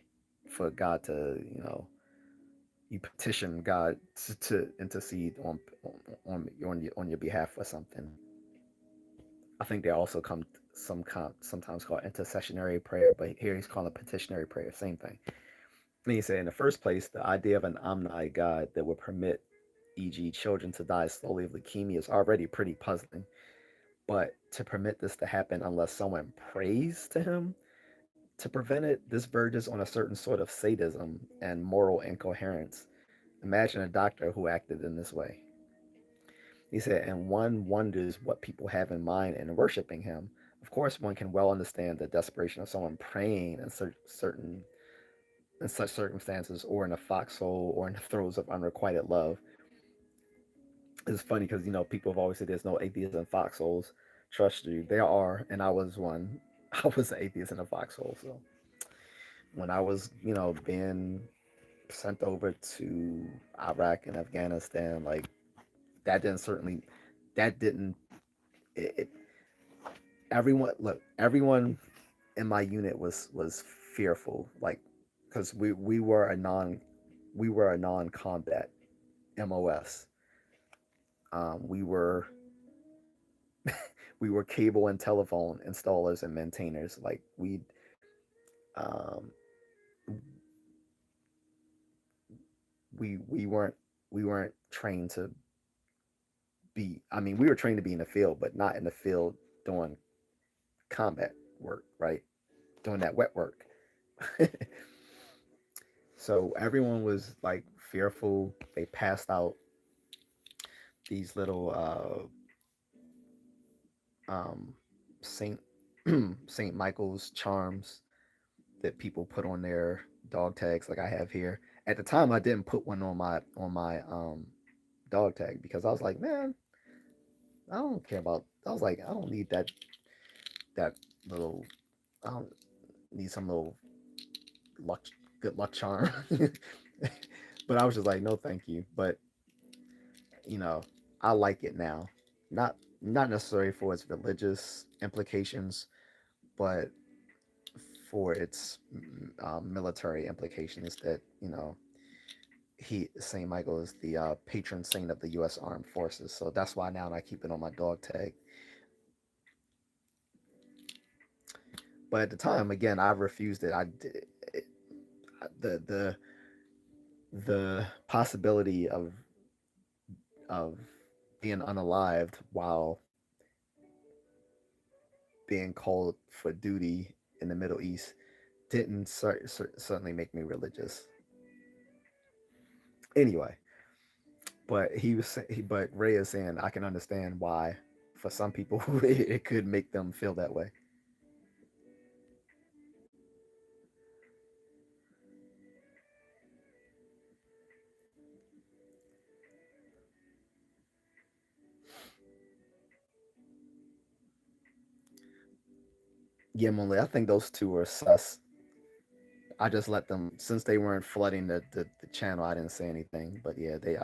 for God to, you petition God to intercede on your behalf for something. I think they also come sometimes called intercessionary prayer, but here he's calling it petitionary prayer, same thing. And he said, in the first place, the idea of an omni God that would permit, e.g., children to die slowly of leukemia is already pretty puzzling. But to permit this to happen unless someone prays to him to prevent it, this verges on a certain sort of sadism and moral incoherence. Imagine a doctor who acted in this way. He said, and one wonders what people have in mind in worshiping him. Of course, one can well understand the desperation of someone praying in certain in such circumstances, or in a foxhole, or in the throes of unrequited love. It's funny because people have always said there's no atheists in foxholes. Trust you, there are, and I was one. I was an atheist in a foxhole. So when I was being sent over to Iraq and Afghanistan, like that didn't certainly that didn't it, everyone look everyone in my unit was fearful, like because we were a non combat MOS. We were cable and telephone installers and maintainers. Like um, we we weren't trained to be. I mean, we were trained to be in the field, but not in the field doing combat work, right? Doing that wet work. So everyone was like fearful. They passed out these little um, Saint Saint Michael's charms that people put on their dog tags, like I have here. At the time, I didn't put one on my dog tag because I was like, man, I don't care about. I was like, I don't need that little. I don't need some little luck, good luck charm. But I was just like, no, thank you. But you know, I like it now. Not not necessarily for its religious implications, but for its military implications. That he Saint Michael is the patron saint of the U.S. Armed Forces. So that's why now I keep it on my dog tag. But at the time, again, I refused it. I did the the the possibility of being unalived while being called for duty in the Middle East didn't certainly make me religious. Anyway, but Ray is saying I can understand why for some people it could make them feel that way. Yeah, Molly, I think those two are sus. I just let them since they weren't flooding the channel. I didn't say anything, but yeah, they.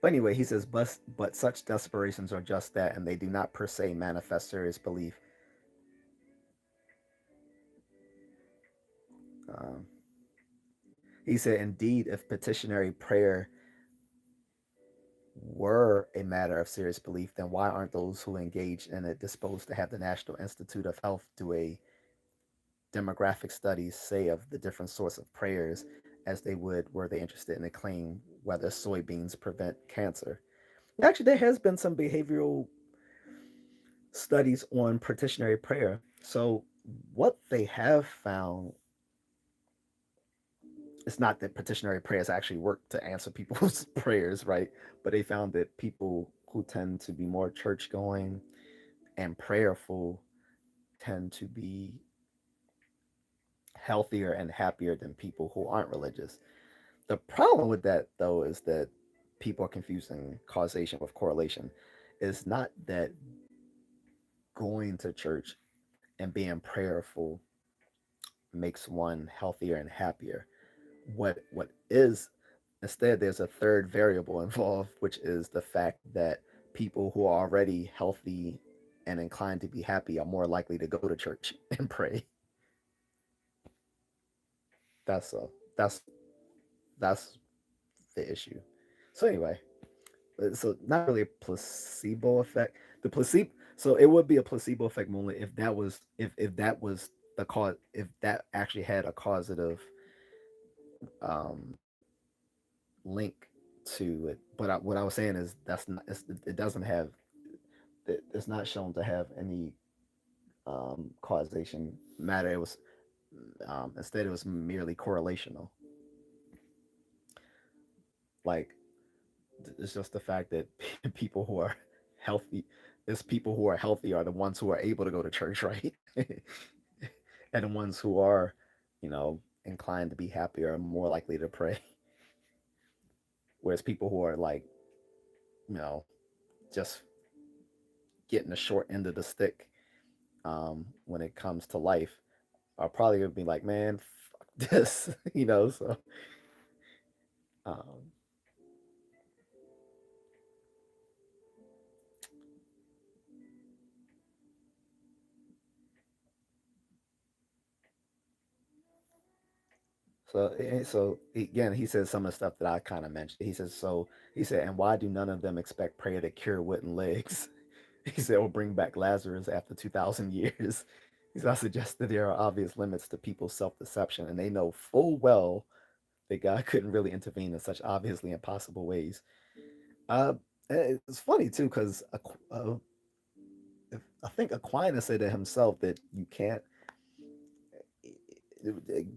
But anyway, he says, but such desperations are just that, and they do not per se manifest serious belief. Um, he said, indeed, if petitionary prayer were a matter of serious belief, then why aren't those who engage in it disposed to have the National Institute of Health do a demographic study, say, of the different sorts of prayers as they would were they interested in a claim whether soybeans prevent cancer? Actually, there has been some behavioral studies on petitionary prayer. So what they have found, it's not that petitionary prayers actually work to answer people's prayers, right? But they found that people who tend to be more church going and prayerful tend to be healthier and happier than people who aren't religious. The problem with that, though, is that people are confusing causation with correlation. It's not that going to church and being prayerful makes one healthier and happier. What is instead, there's a third variable involved, which is the fact that people who are already healthy and inclined to be happy are more likely to go to church and pray. That's a that's that's the issue. So anyway, so not really a placebo effect. The placebo, so it would be a placebo effect only if that was the cause, if that actually had a causative um, link to it. But what I was saying is that's not it doesn't have it's not shown to have any causation matter. It was instead it was merely correlational. Like it's just the fact that people who are healthy it's people who are healthy are the ones who are able to go to church, right? And the ones who are, inclined to be happy are more likely to pray. Whereas people who are like, you know, just getting the short end of the stick when it comes to life are probably gonna be like, man, fuck this, So, um, so again, he says some of the stuff that I kind of mentioned. He said, and why do none of them expect prayer to cure wooden legs? He said, or bring back Lazarus after 2,000 years. He said, I suggest that there are obvious limits to people's self deception, and they know full well that God couldn't really intervene in such obviously impossible ways. Uh, it's funny too, because I think Aquinas said it himself that you can't.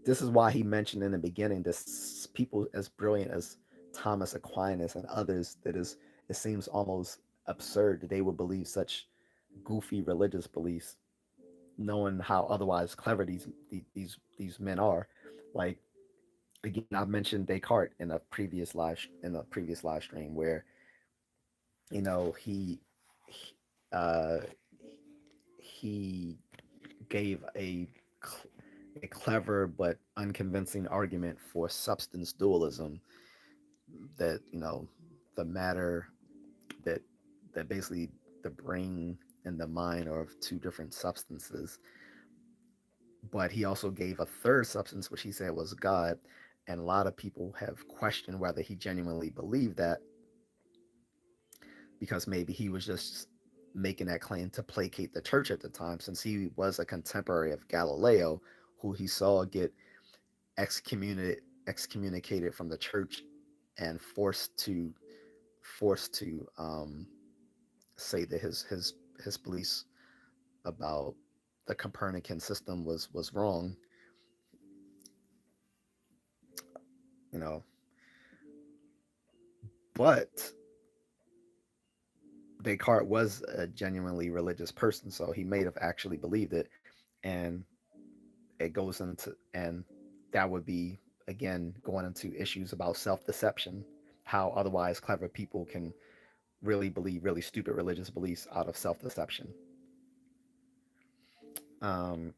This is why he mentioned in the beginning this people as brilliant as Thomas Aquinas and others that is it seems almost absurd that they would believe such goofy religious beliefs, knowing how otherwise clever these men are. Like again, I mentioned Descartes in a previous live stream where he uh, he gave a clever but unconvincing argument for substance dualism that the matter that basically the brain and the mind are of two different substances, but he also gave a third substance which he said was God, and a lot of people have questioned whether he genuinely believed that because maybe he was just making that claim to placate the church at the time, since he was a contemporary of Galileo who he saw get excommunicated from the church and forced to say that his beliefs about the Copernican system was wrong. You know, but Descartes was a genuinely religious person, so he may have actually believed it, and it goes into and that would be again going into issues about self-deception, how otherwise clever people can really believe really stupid religious beliefs out of self-deception. Um,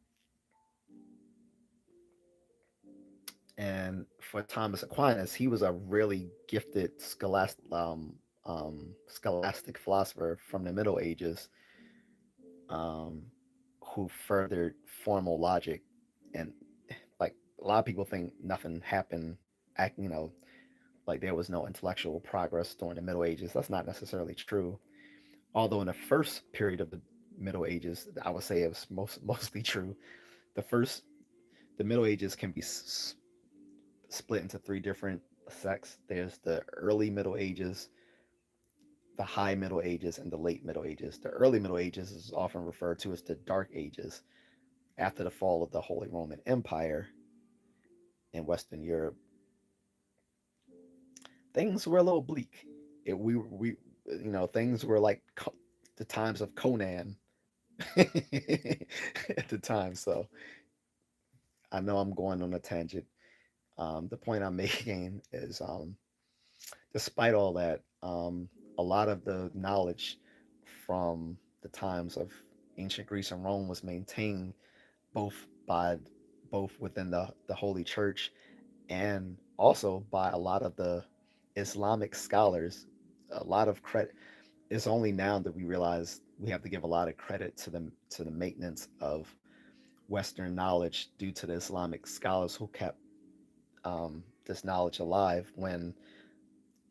and for Thomas Aquinas, he was a really gifted scholastic philosopher from the Middle Ages, um, who furthered formal logic. And like a lot of people think nothing happened, like there was no intellectual progress during the Middle Ages. That's not necessarily true. Although in the first period of the Middle Ages, I would say it was mostly true. The first, the Middle Ages can be split into three different sects. There's the early Middle Ages, the high Middle Ages, and the late Middle Ages. The early Middle Ages is often referred to as the Dark Ages. After the fall of the Holy Roman Empire in Western Europe, things were a little bleak. Things were like the times of Conan at the time. So I know I'm going on a tangent. The point I'm making is, despite all that, a lot of the knowledge from the times of ancient Greece and Rome was maintained both by both within the Holy Church and also by a lot of the Islamic scholars. A lot of credit. It's only now that we realize we have to give a lot of credit to the maintenance of Western knowledge due to the Islamic scholars who kept this knowledge alive when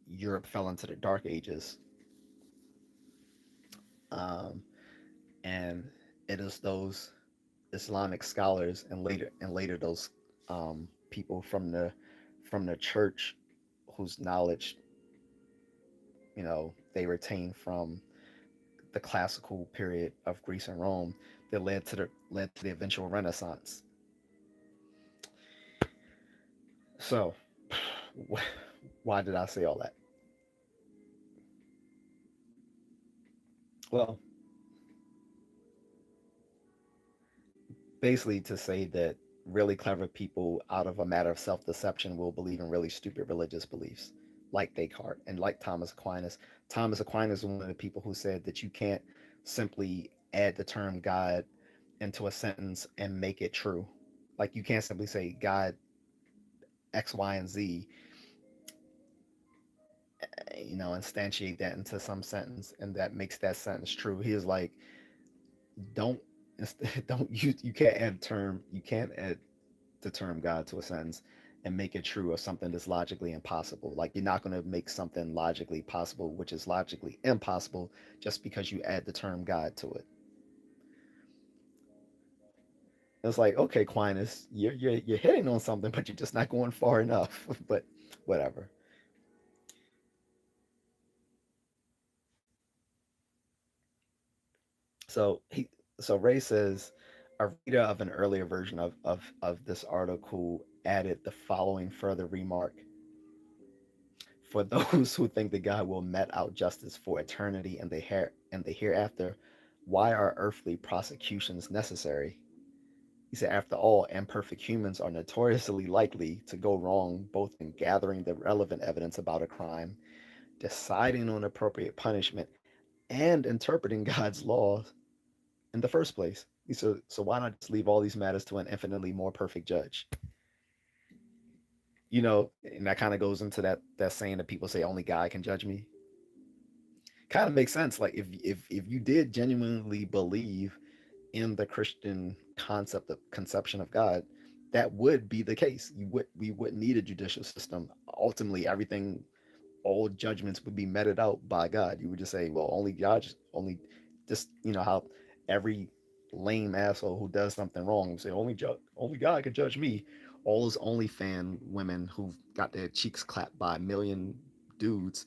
Europe fell into the Dark Ages. Um, and it is those Islamic scholars and later those people from the church whose knowledge they retained from the classical period of Greece and Rome that led to the eventual Renaissance. So, why did I say all that? Well, basically to say that really clever people, out of a matter of self deception, will believe in really stupid religious beliefs, like Descartes and like Thomas Aquinas. Thomas Aquinas is one of the people who said that you can't simply add the term God into a sentence and make it true. Like you can't simply say God X, Y, and Z, instantiate that into some sentence, and that makes that sentence true. He is like, don't don't you can't add term you can't add the term God to a sentence and make it true of something that's logically impossible. Like you're not going to make something logically possible, which is logically impossible, just because you add the term God to it. It's like, okay, Aquinas, you're hitting on something, but you're just not going far enough. But whatever. So he so Ray says a reader of an earlier version of this article added the following further remark. For those who think that God will met out justice for eternity and the hereafter, why are earthly prosecutions necessary? He said, after all, imperfect humans are notoriously likely to go wrong both in gathering the relevant evidence about a crime, deciding on appropriate punishment, and interpreting God's laws in the first place. So why not just leave all these matters to an infinitely more perfect judge? And that kind of goes into that saying that people say only God can judge me. Kind of makes sense. Like if you did genuinely believe in the Christian conception of God, that would be the case. We wouldn't need a judicial system. Ultimately, everything, all judgments would be meted out by God. You would just say, well, only God, only just how every lame asshole who does something wrong would say only God can judge me. All those only fan women who've got their cheeks clapped by a million dudes,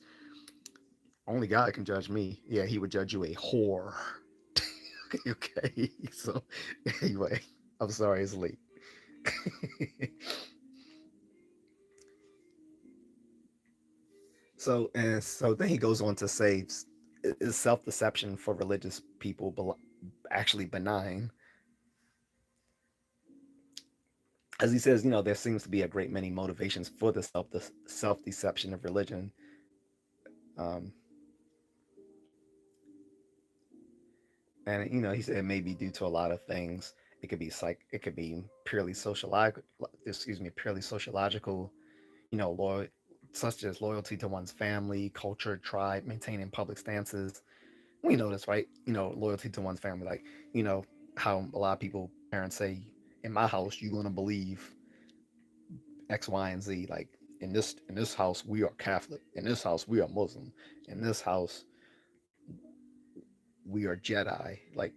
only God can judge me. Yeah, he would judge you a whore. Okay, so anyway, I'm sorry it's late. So then he goes on to say, is self deception for religious people actually benign? As he says, there seems to be a great many motivations for the self deception of religion. Um, and he said it may be due to a lot of things. It could be purely sociological, purely sociological, loyal, such as loyalty to one's family, culture, tribe, maintaining public stances. We know this, right? Loyalty to one's family, like you know how a lot of people parents say, in my house you're gonna believe X, Y, and Z. Like in this house we are Catholic. In this house we are Muslim. In this house we are Jedi. Like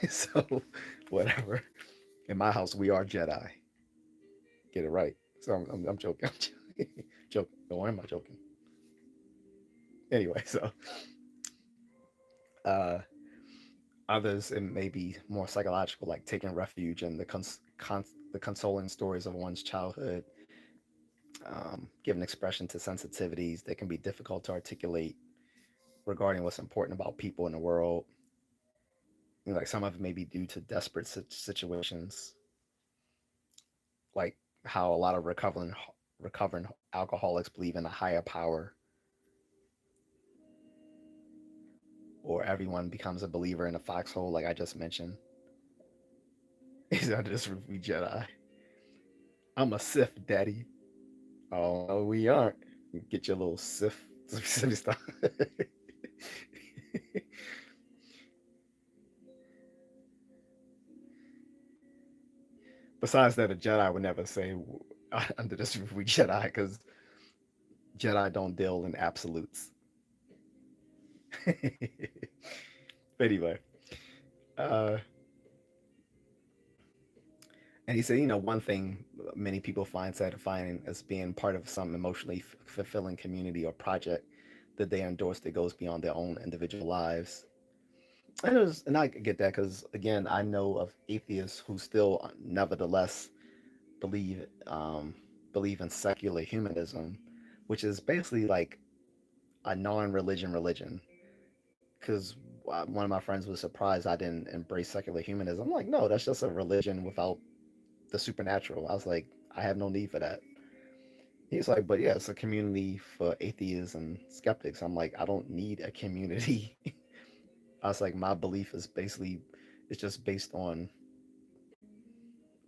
so whatever. In my house we are Jedi. Get it right. So I'm joking. I'm joking. No, why am I joking? Anyway, so uh, others it may be more psychological, like taking refuge in the consoling stories of one's childhood, giving expression to sensitivities that can be difficult to articulate regarding what's important about people in the world. Like some of it may be due to desperate situations, like how a lot of recovering alcoholics believe in a higher power, or everyone becomes a believer in a foxhole, like I just mentioned. He's under this review Jedi. I'm a Sith, Daddy. Oh no, we aren't. Get your little Sith stuff. Besides that, a Jedi would never say under this review Jedi because Jedi don't deal in absolutes. But anyway, uh, and he said, one thing many people find satisfying as being part of some emotionally fulfilling community or project that they endorse that goes beyond their own individual lives. And I get that because again, I know of atheists who still, nevertheless, believe believe in secular humanism, which is basically like a non-religion religion. Because one of my friends was surprised I didn't embrace secular humanism. I'm like, no, that's just a religion without the supernatural. I was like, I have no need for that. He's like, but yeah, it's a community for atheists and skeptics. I'm like, I don't need a community. I was like, my belief is basically, it's just based on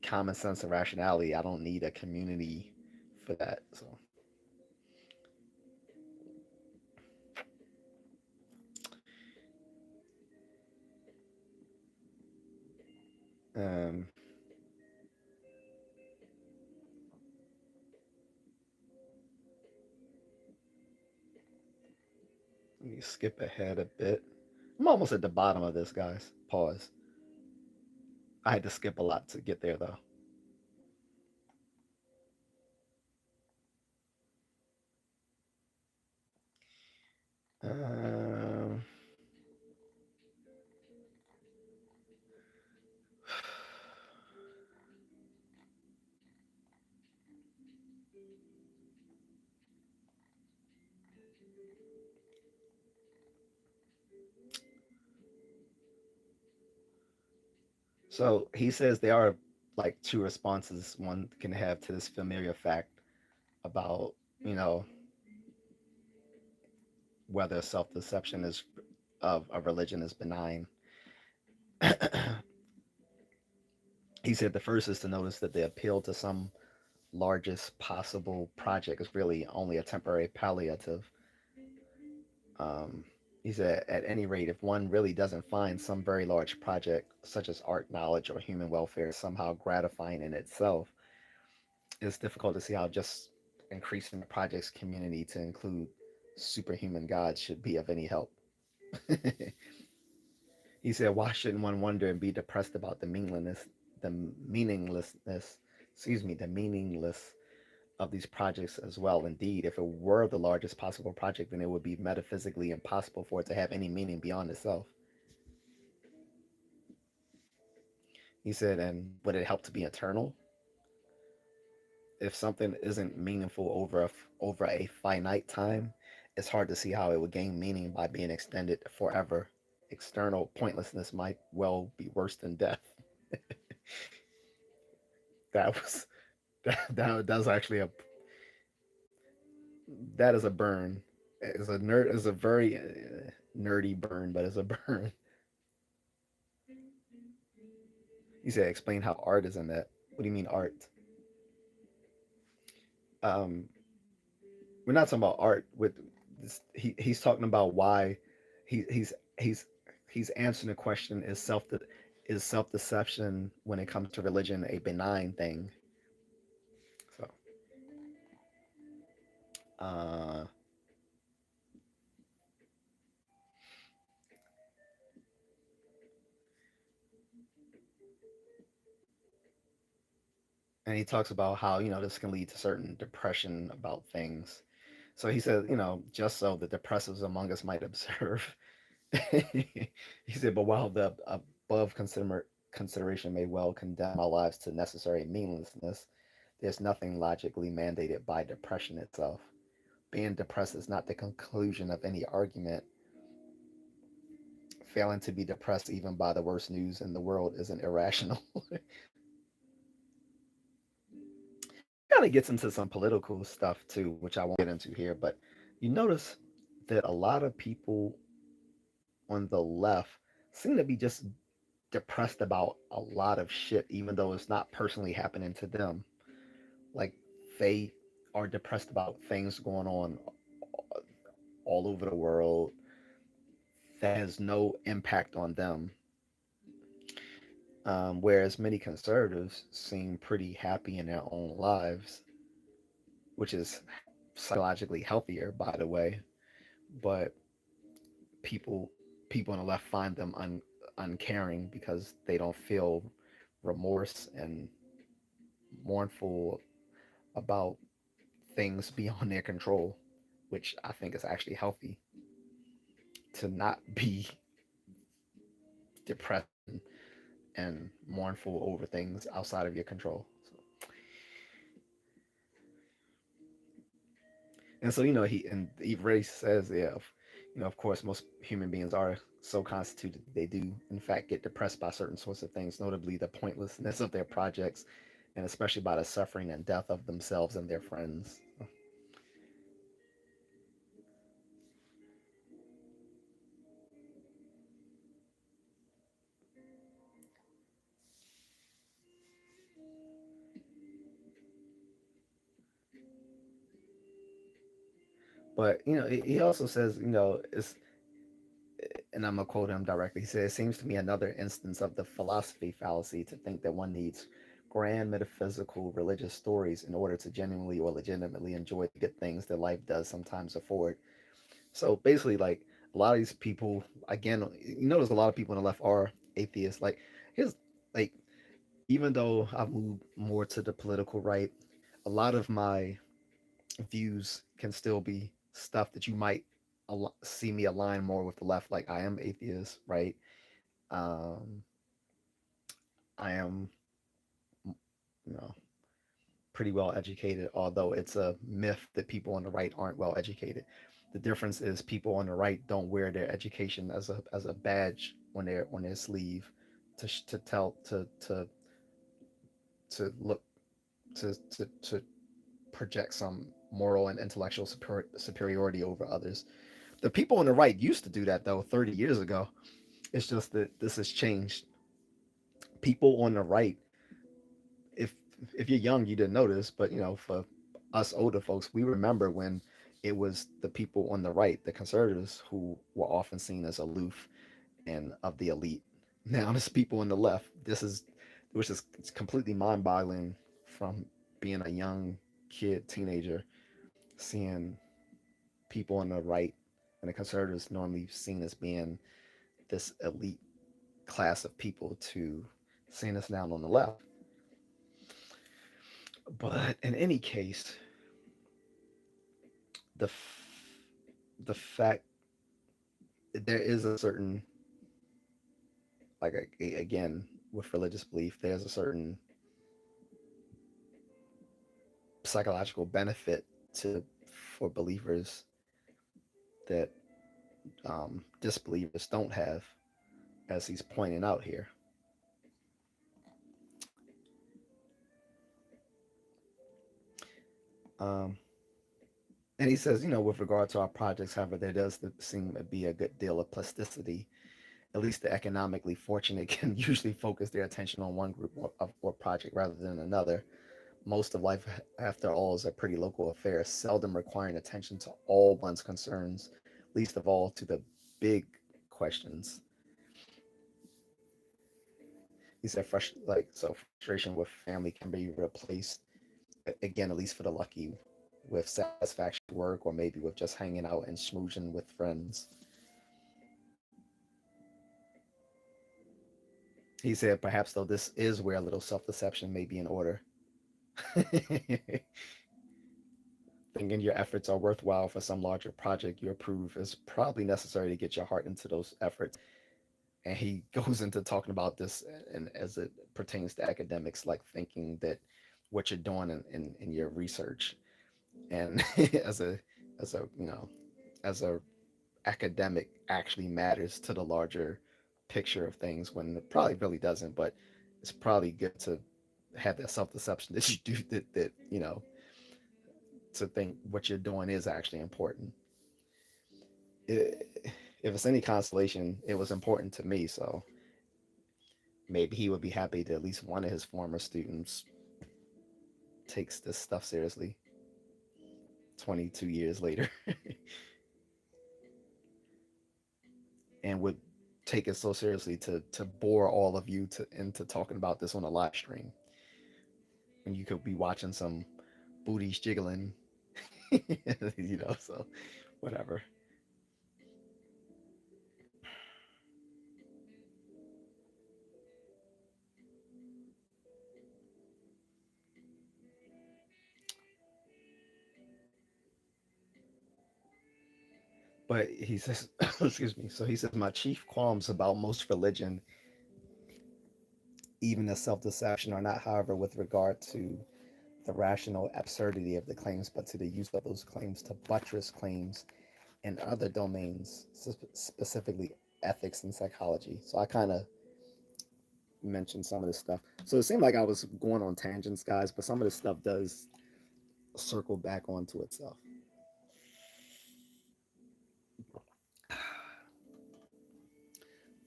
common sense and rationality. I don't need a community for that. So, um, let me skip ahead a bit. I'm almost at the bottom of this, guys. Pause. I had to skip a lot to get there, though. Um, so he says there are like two responses one can have to this familiar fact about, you know, whether self deception is of a religion is benign. He said the first is to notice that the appeal to some largest possible project is really only a temporary palliative. Um, he said, at any rate, if one really doesn't find some very large project, such as art, knowledge, or human welfare, somehow gratifying in itself, it's difficult to see how just increasing the project's community to include superhuman gods should be of any help. He said, why shouldn't one wonder and be depressed about the meaninglessness, the meaningless of these projects as well? Indeed, if it were the largest possible project, then it would be metaphysically impossible for it to have any meaning beyond itself. He said, and would it help to be eternal? If something isn't meaningful over a finite time, it's hard to see how it would gain meaning by being extended forever. External pointlessness might well be worse than death. That was that was actually a that is a burn. It's a nerd. It's a very nerdy burn, but it's a burn. He said, "Explain how art is in that." What do you mean art? Um, we're not talking about art. With this, he's talking about why he he's answering the question: is self deception when it comes to religion a benign thing? So, uh, and he talks about how this can lead to certain depression about things. So he said, just so the depressives among us might observe. He said, but while the above consideration may well condemn our lives to necessary meaninglessness, there's nothing logically mandated by depression itself. Being depressed is not the conclusion of any argument. Failing to be depressed even by the worst news in the world isn't irrational. Kind of gets into some political stuff too, which I won't get into here, but you notice that a lot of people on the left seem to be just depressed about a lot of shit, even though it's not personally happening to them. Like they are depressed about things going on all over the world that has no impact on them. Whereas many conservatives seem pretty happy in their own lives, which is psychologically healthier, by the way. But people people on the left find them uncaring because they don't feel remorse and mournful about things beyond their control, which I think is actually healthy to not be depressed and mournful over things outside of your control. And so he already says, yeah, Of course, most human beings are so constituted they do, in fact, get depressed by certain sorts of things, notably the pointlessness of their projects, and especially by the suffering and death of themselves and their friends. But he also says, it's, and I'm gonna quote him directly. He says, "It seems to me another instance of the philosophy fallacy to think that one needs grand metaphysical religious stories in order to genuinely or legitimately enjoy the good things that life does sometimes afford." So basically, like a lot of these people, again, you notice a lot of people on the left are atheists. Like here's like even though I've moved more to the political right, a lot of my views can still be stuff that you might see me align more with the left. Like I am atheist, right? Um, I am, you know, pretty well educated, although it's a myth that people on the right aren't well educated. The difference is people on the right don't wear their education as a badge on their sleeve to tell to look to project some moral and intellectual superiority over others. The people on the right used to do that though 30 years ago. It's just that this has changed. People on the right, if if you're young, you didn't notice, but for us older folks, we remember when it was the people on the right, the conservatives, who were often seen as aloof and of the elite. Now there's people on the left. Which is completely mind-boggling from being a young kid, teenager, seeing people on the right and the conservatives normally seen as being this elite class of people to seeing us now on the left. But in any case, the the fact that there is a certain, like, again, with religious belief, there's a certain psychological benefit to for believers that disbelievers don't have, as he's pointing out here. Um, and he says, with regard to our projects, however, there does seem to be a good deal of plasticity. At least the economically fortunate can usually focus their attention on one group or project rather than another. Most of life, after all, is a pretty local affair, seldom requiring attention to all one's concerns, least of all to the big questions. He said, frustration with family can be replaced, again, at least for the lucky, with satisfaction work or maybe with just hanging out and schmoozing with friends. He said, perhaps though this is where a little self deception may be in order. Thinking your efforts are worthwhile for some larger project you approve is probably necessary to get your heart into those efforts. And he goes into talking about this and as it pertains to academics, like thinking that what you're doing in your research and as a as a as a academic actually matters to the larger picture of things when it probably really doesn't. But it's probably good to have that self-deception that you do that to think what you're doing is actually important. It, if it's any consolation, it was important to me, so maybe he would be happy that at least one of his former students takes this stuff seriously 22 years later and would take it so seriously to bore all of you into talking about this on a live stream when you could be watching some booties jiggling, so whatever. But he says, excuse me. So he says, my chief qualms about most religion, even the self deception, are not, however, with regard to the rational absurdity of the claims, but to the use of those claims to buttress claims in other domains, specifically ethics and psychology. So I kind of mentioned some of this stuff. So it seemed like I was going on tangents, guys, but some of this stuff does circle back onto itself.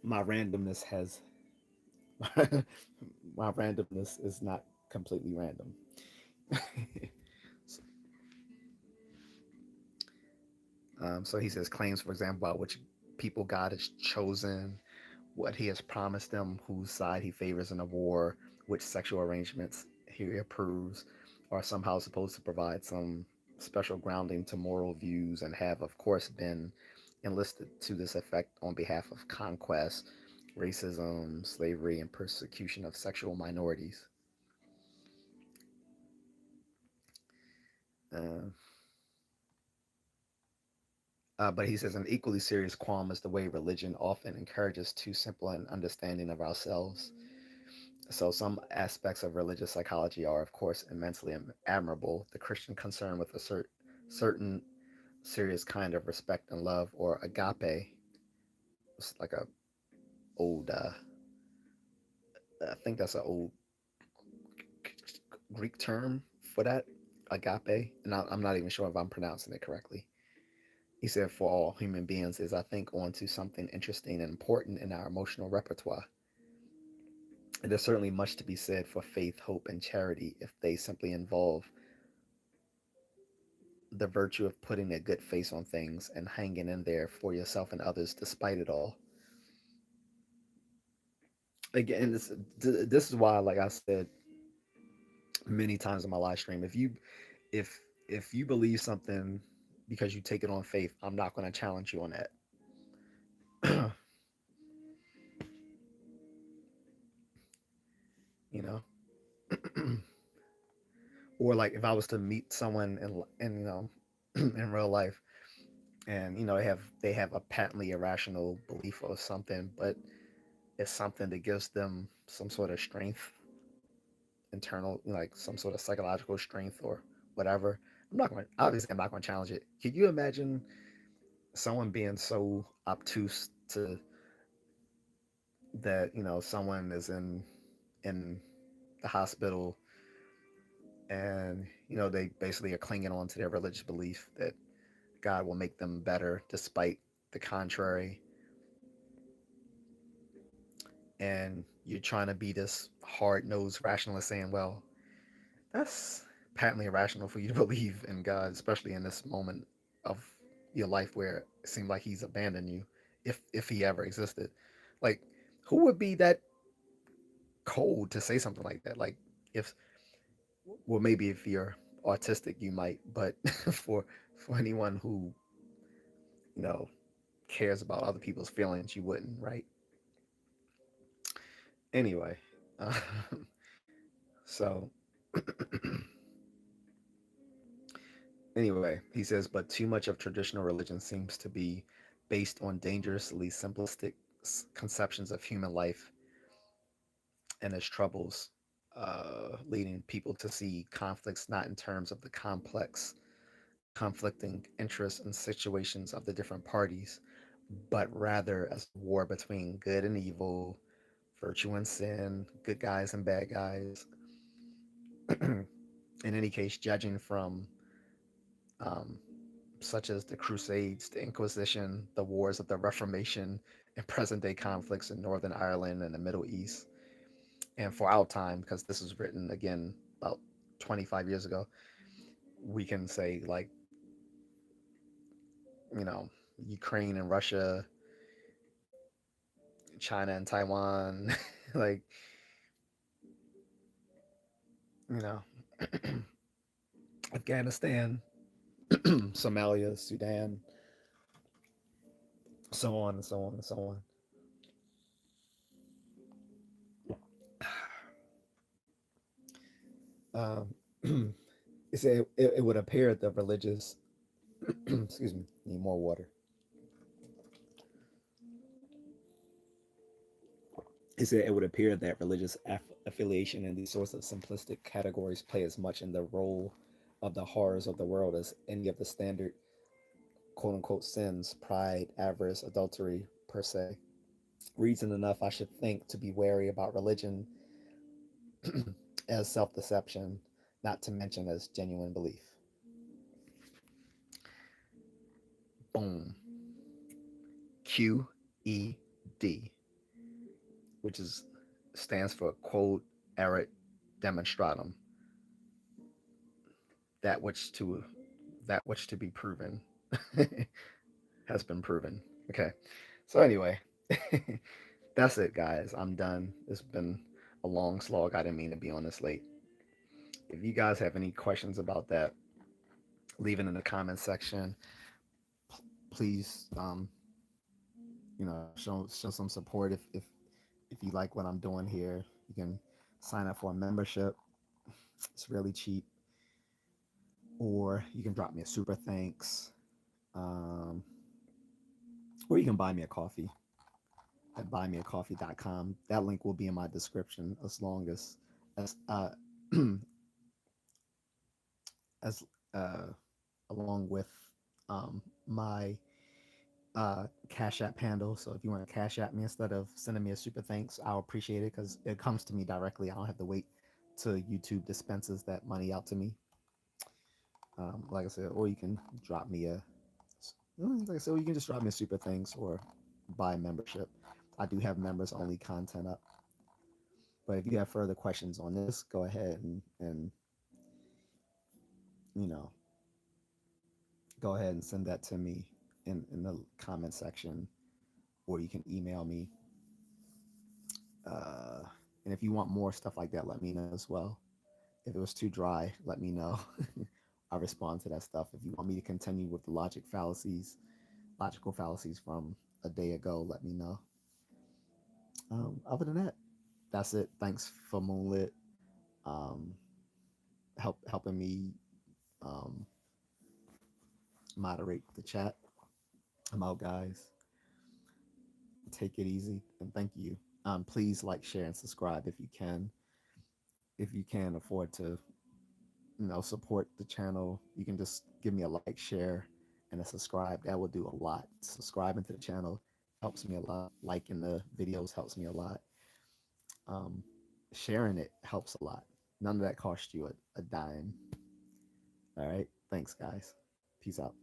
My randomness has my randomness is not completely random. So he says claims, for example, about which people God has chosen, what he has promised them, whose side he favors in a war, which sexual arrangements he approves, are somehow supposed to provide some special grounding to moral views and have, of course, been enlisted to this effect on behalf of conquest, racism, slavery, and persecution of sexual minorities. Uh, but he says an equally serious qualm is the way religion often encourages too simple an understanding of ourselves. So, some aspects of religious psychology are, of course, immensely admirable. The Christian concern with a certain serious kind of respect and love, or agape, it's like a old, I think that's an old Greek term for that, agape. And I'm not even sure if I'm pronouncing it correctly. He said, for all human beings, is, I think, onto something interesting and important in our emotional repertoire. And there's certainly much to be said for faith, hope, and charity if they simply involve the virtue of putting a good face on things and hanging in there for yourself and others despite it all. Again, this is why, like I said many times in my live stream, if if you believe something because you take it on faith, I'm not going to challenge you on that. You know, or like if I was to meet someone in in real life, and they have a patently irrational belief or something, but it's something that gives them some sort of strength, internal, like some sort of psychological strength or whatever. I'm not going to challenge it. Can you imagine someone being so obtuse to that, someone is in the hospital, and they basically are clinging on to their religious belief that God will make them better despite the contrary, and you're trying to be this hard-nosed rationalist saying, well, that's patently irrational for you to believe in God, especially in this moment of your life where it seemed like he's abandoned you, if he ever existed. Like, who would be that cold to say something like that? Like, if well, maybe if you're autistic, you might, but for anyone who you know cares about other people's feelings, you wouldn't, right? Anyway, uh, so anyway, he says, but too much of traditional religion seems to be based on dangerously simplistic conceptions of human life and its troubles, leading people to see conflicts not in terms of the complex, conflicting interests and situations of the different parties, but rather as a war between good and evil, virtue and sin, good guys and bad guys. In any case, judging from um, such as the Crusades, the Inquisition, the wars of the Reformation, and present day conflicts in Northern Ireland and the Middle East. And for our time, because this was written again about 25 years ago, we can say, like, you know, Ukraine and Russia, China and Taiwan, like, you know, Afghanistan, Somalia, Sudan, so on and so on and so on. Um, it would appear the religious, excuse me, need more water. He said it would appear that religious affiliation and these sorts of simplistic categories play as much in the role of the horrors of the world as any of the standard quote unquote sins, pride, avarice, adultery, per se. Reason enough, I should think, to be wary about religion as self deception, not to mention as genuine belief. Boom. QED, which is stands for quod erat demonstratum, that which to that which to be proven has been proven. Okay. So anyway, that's it, guys. I'm done. It's been a long slog. I didn't mean to be on this late. If you guys have any questions about that, leave it in the comment section. Please, show some support. If you like what I'm doing here, you can sign up for a membership. It's really cheap, or you can drop me a super thanks, um, or you can buy me a coffee at buymeacoffee.com. That link will be in my description as as uh, along with my Cash App handle. So if you want to Cash App me instead of sending me a super thanks, I'll appreciate it because it comes to me directly. I don't have to wait till YouTube dispenses that money out to me. Like I said, or you can drop me a like I said, you can just drop me a super thanks or buy a membership. I do have members only content up. But if you have further questions on this, go ahead and you know go ahead and send that to me in the comment section, or you can email me. Uh, and if you want more stuff like that, let me know as well. If it was too dry, let me know. I'll respond to that stuff. If you want me to continue with the logical fallacies from a day ago, let me know. Other than that, that's it. Thanks for Moonlit um, helping me um, moderate the chat. I'm out, guys. Take it easy and thank you. Please like, share, and subscribe if you can. If you can afford to, support the channel, you can just give me a like, share, and a subscribe. That will do a lot. Subscribing to the channel helps me a lot. Liking the videos helps me a lot. Um, Sharing it helps a lot. None of that costs you a dime. All right. Thanks, guys. Peace out.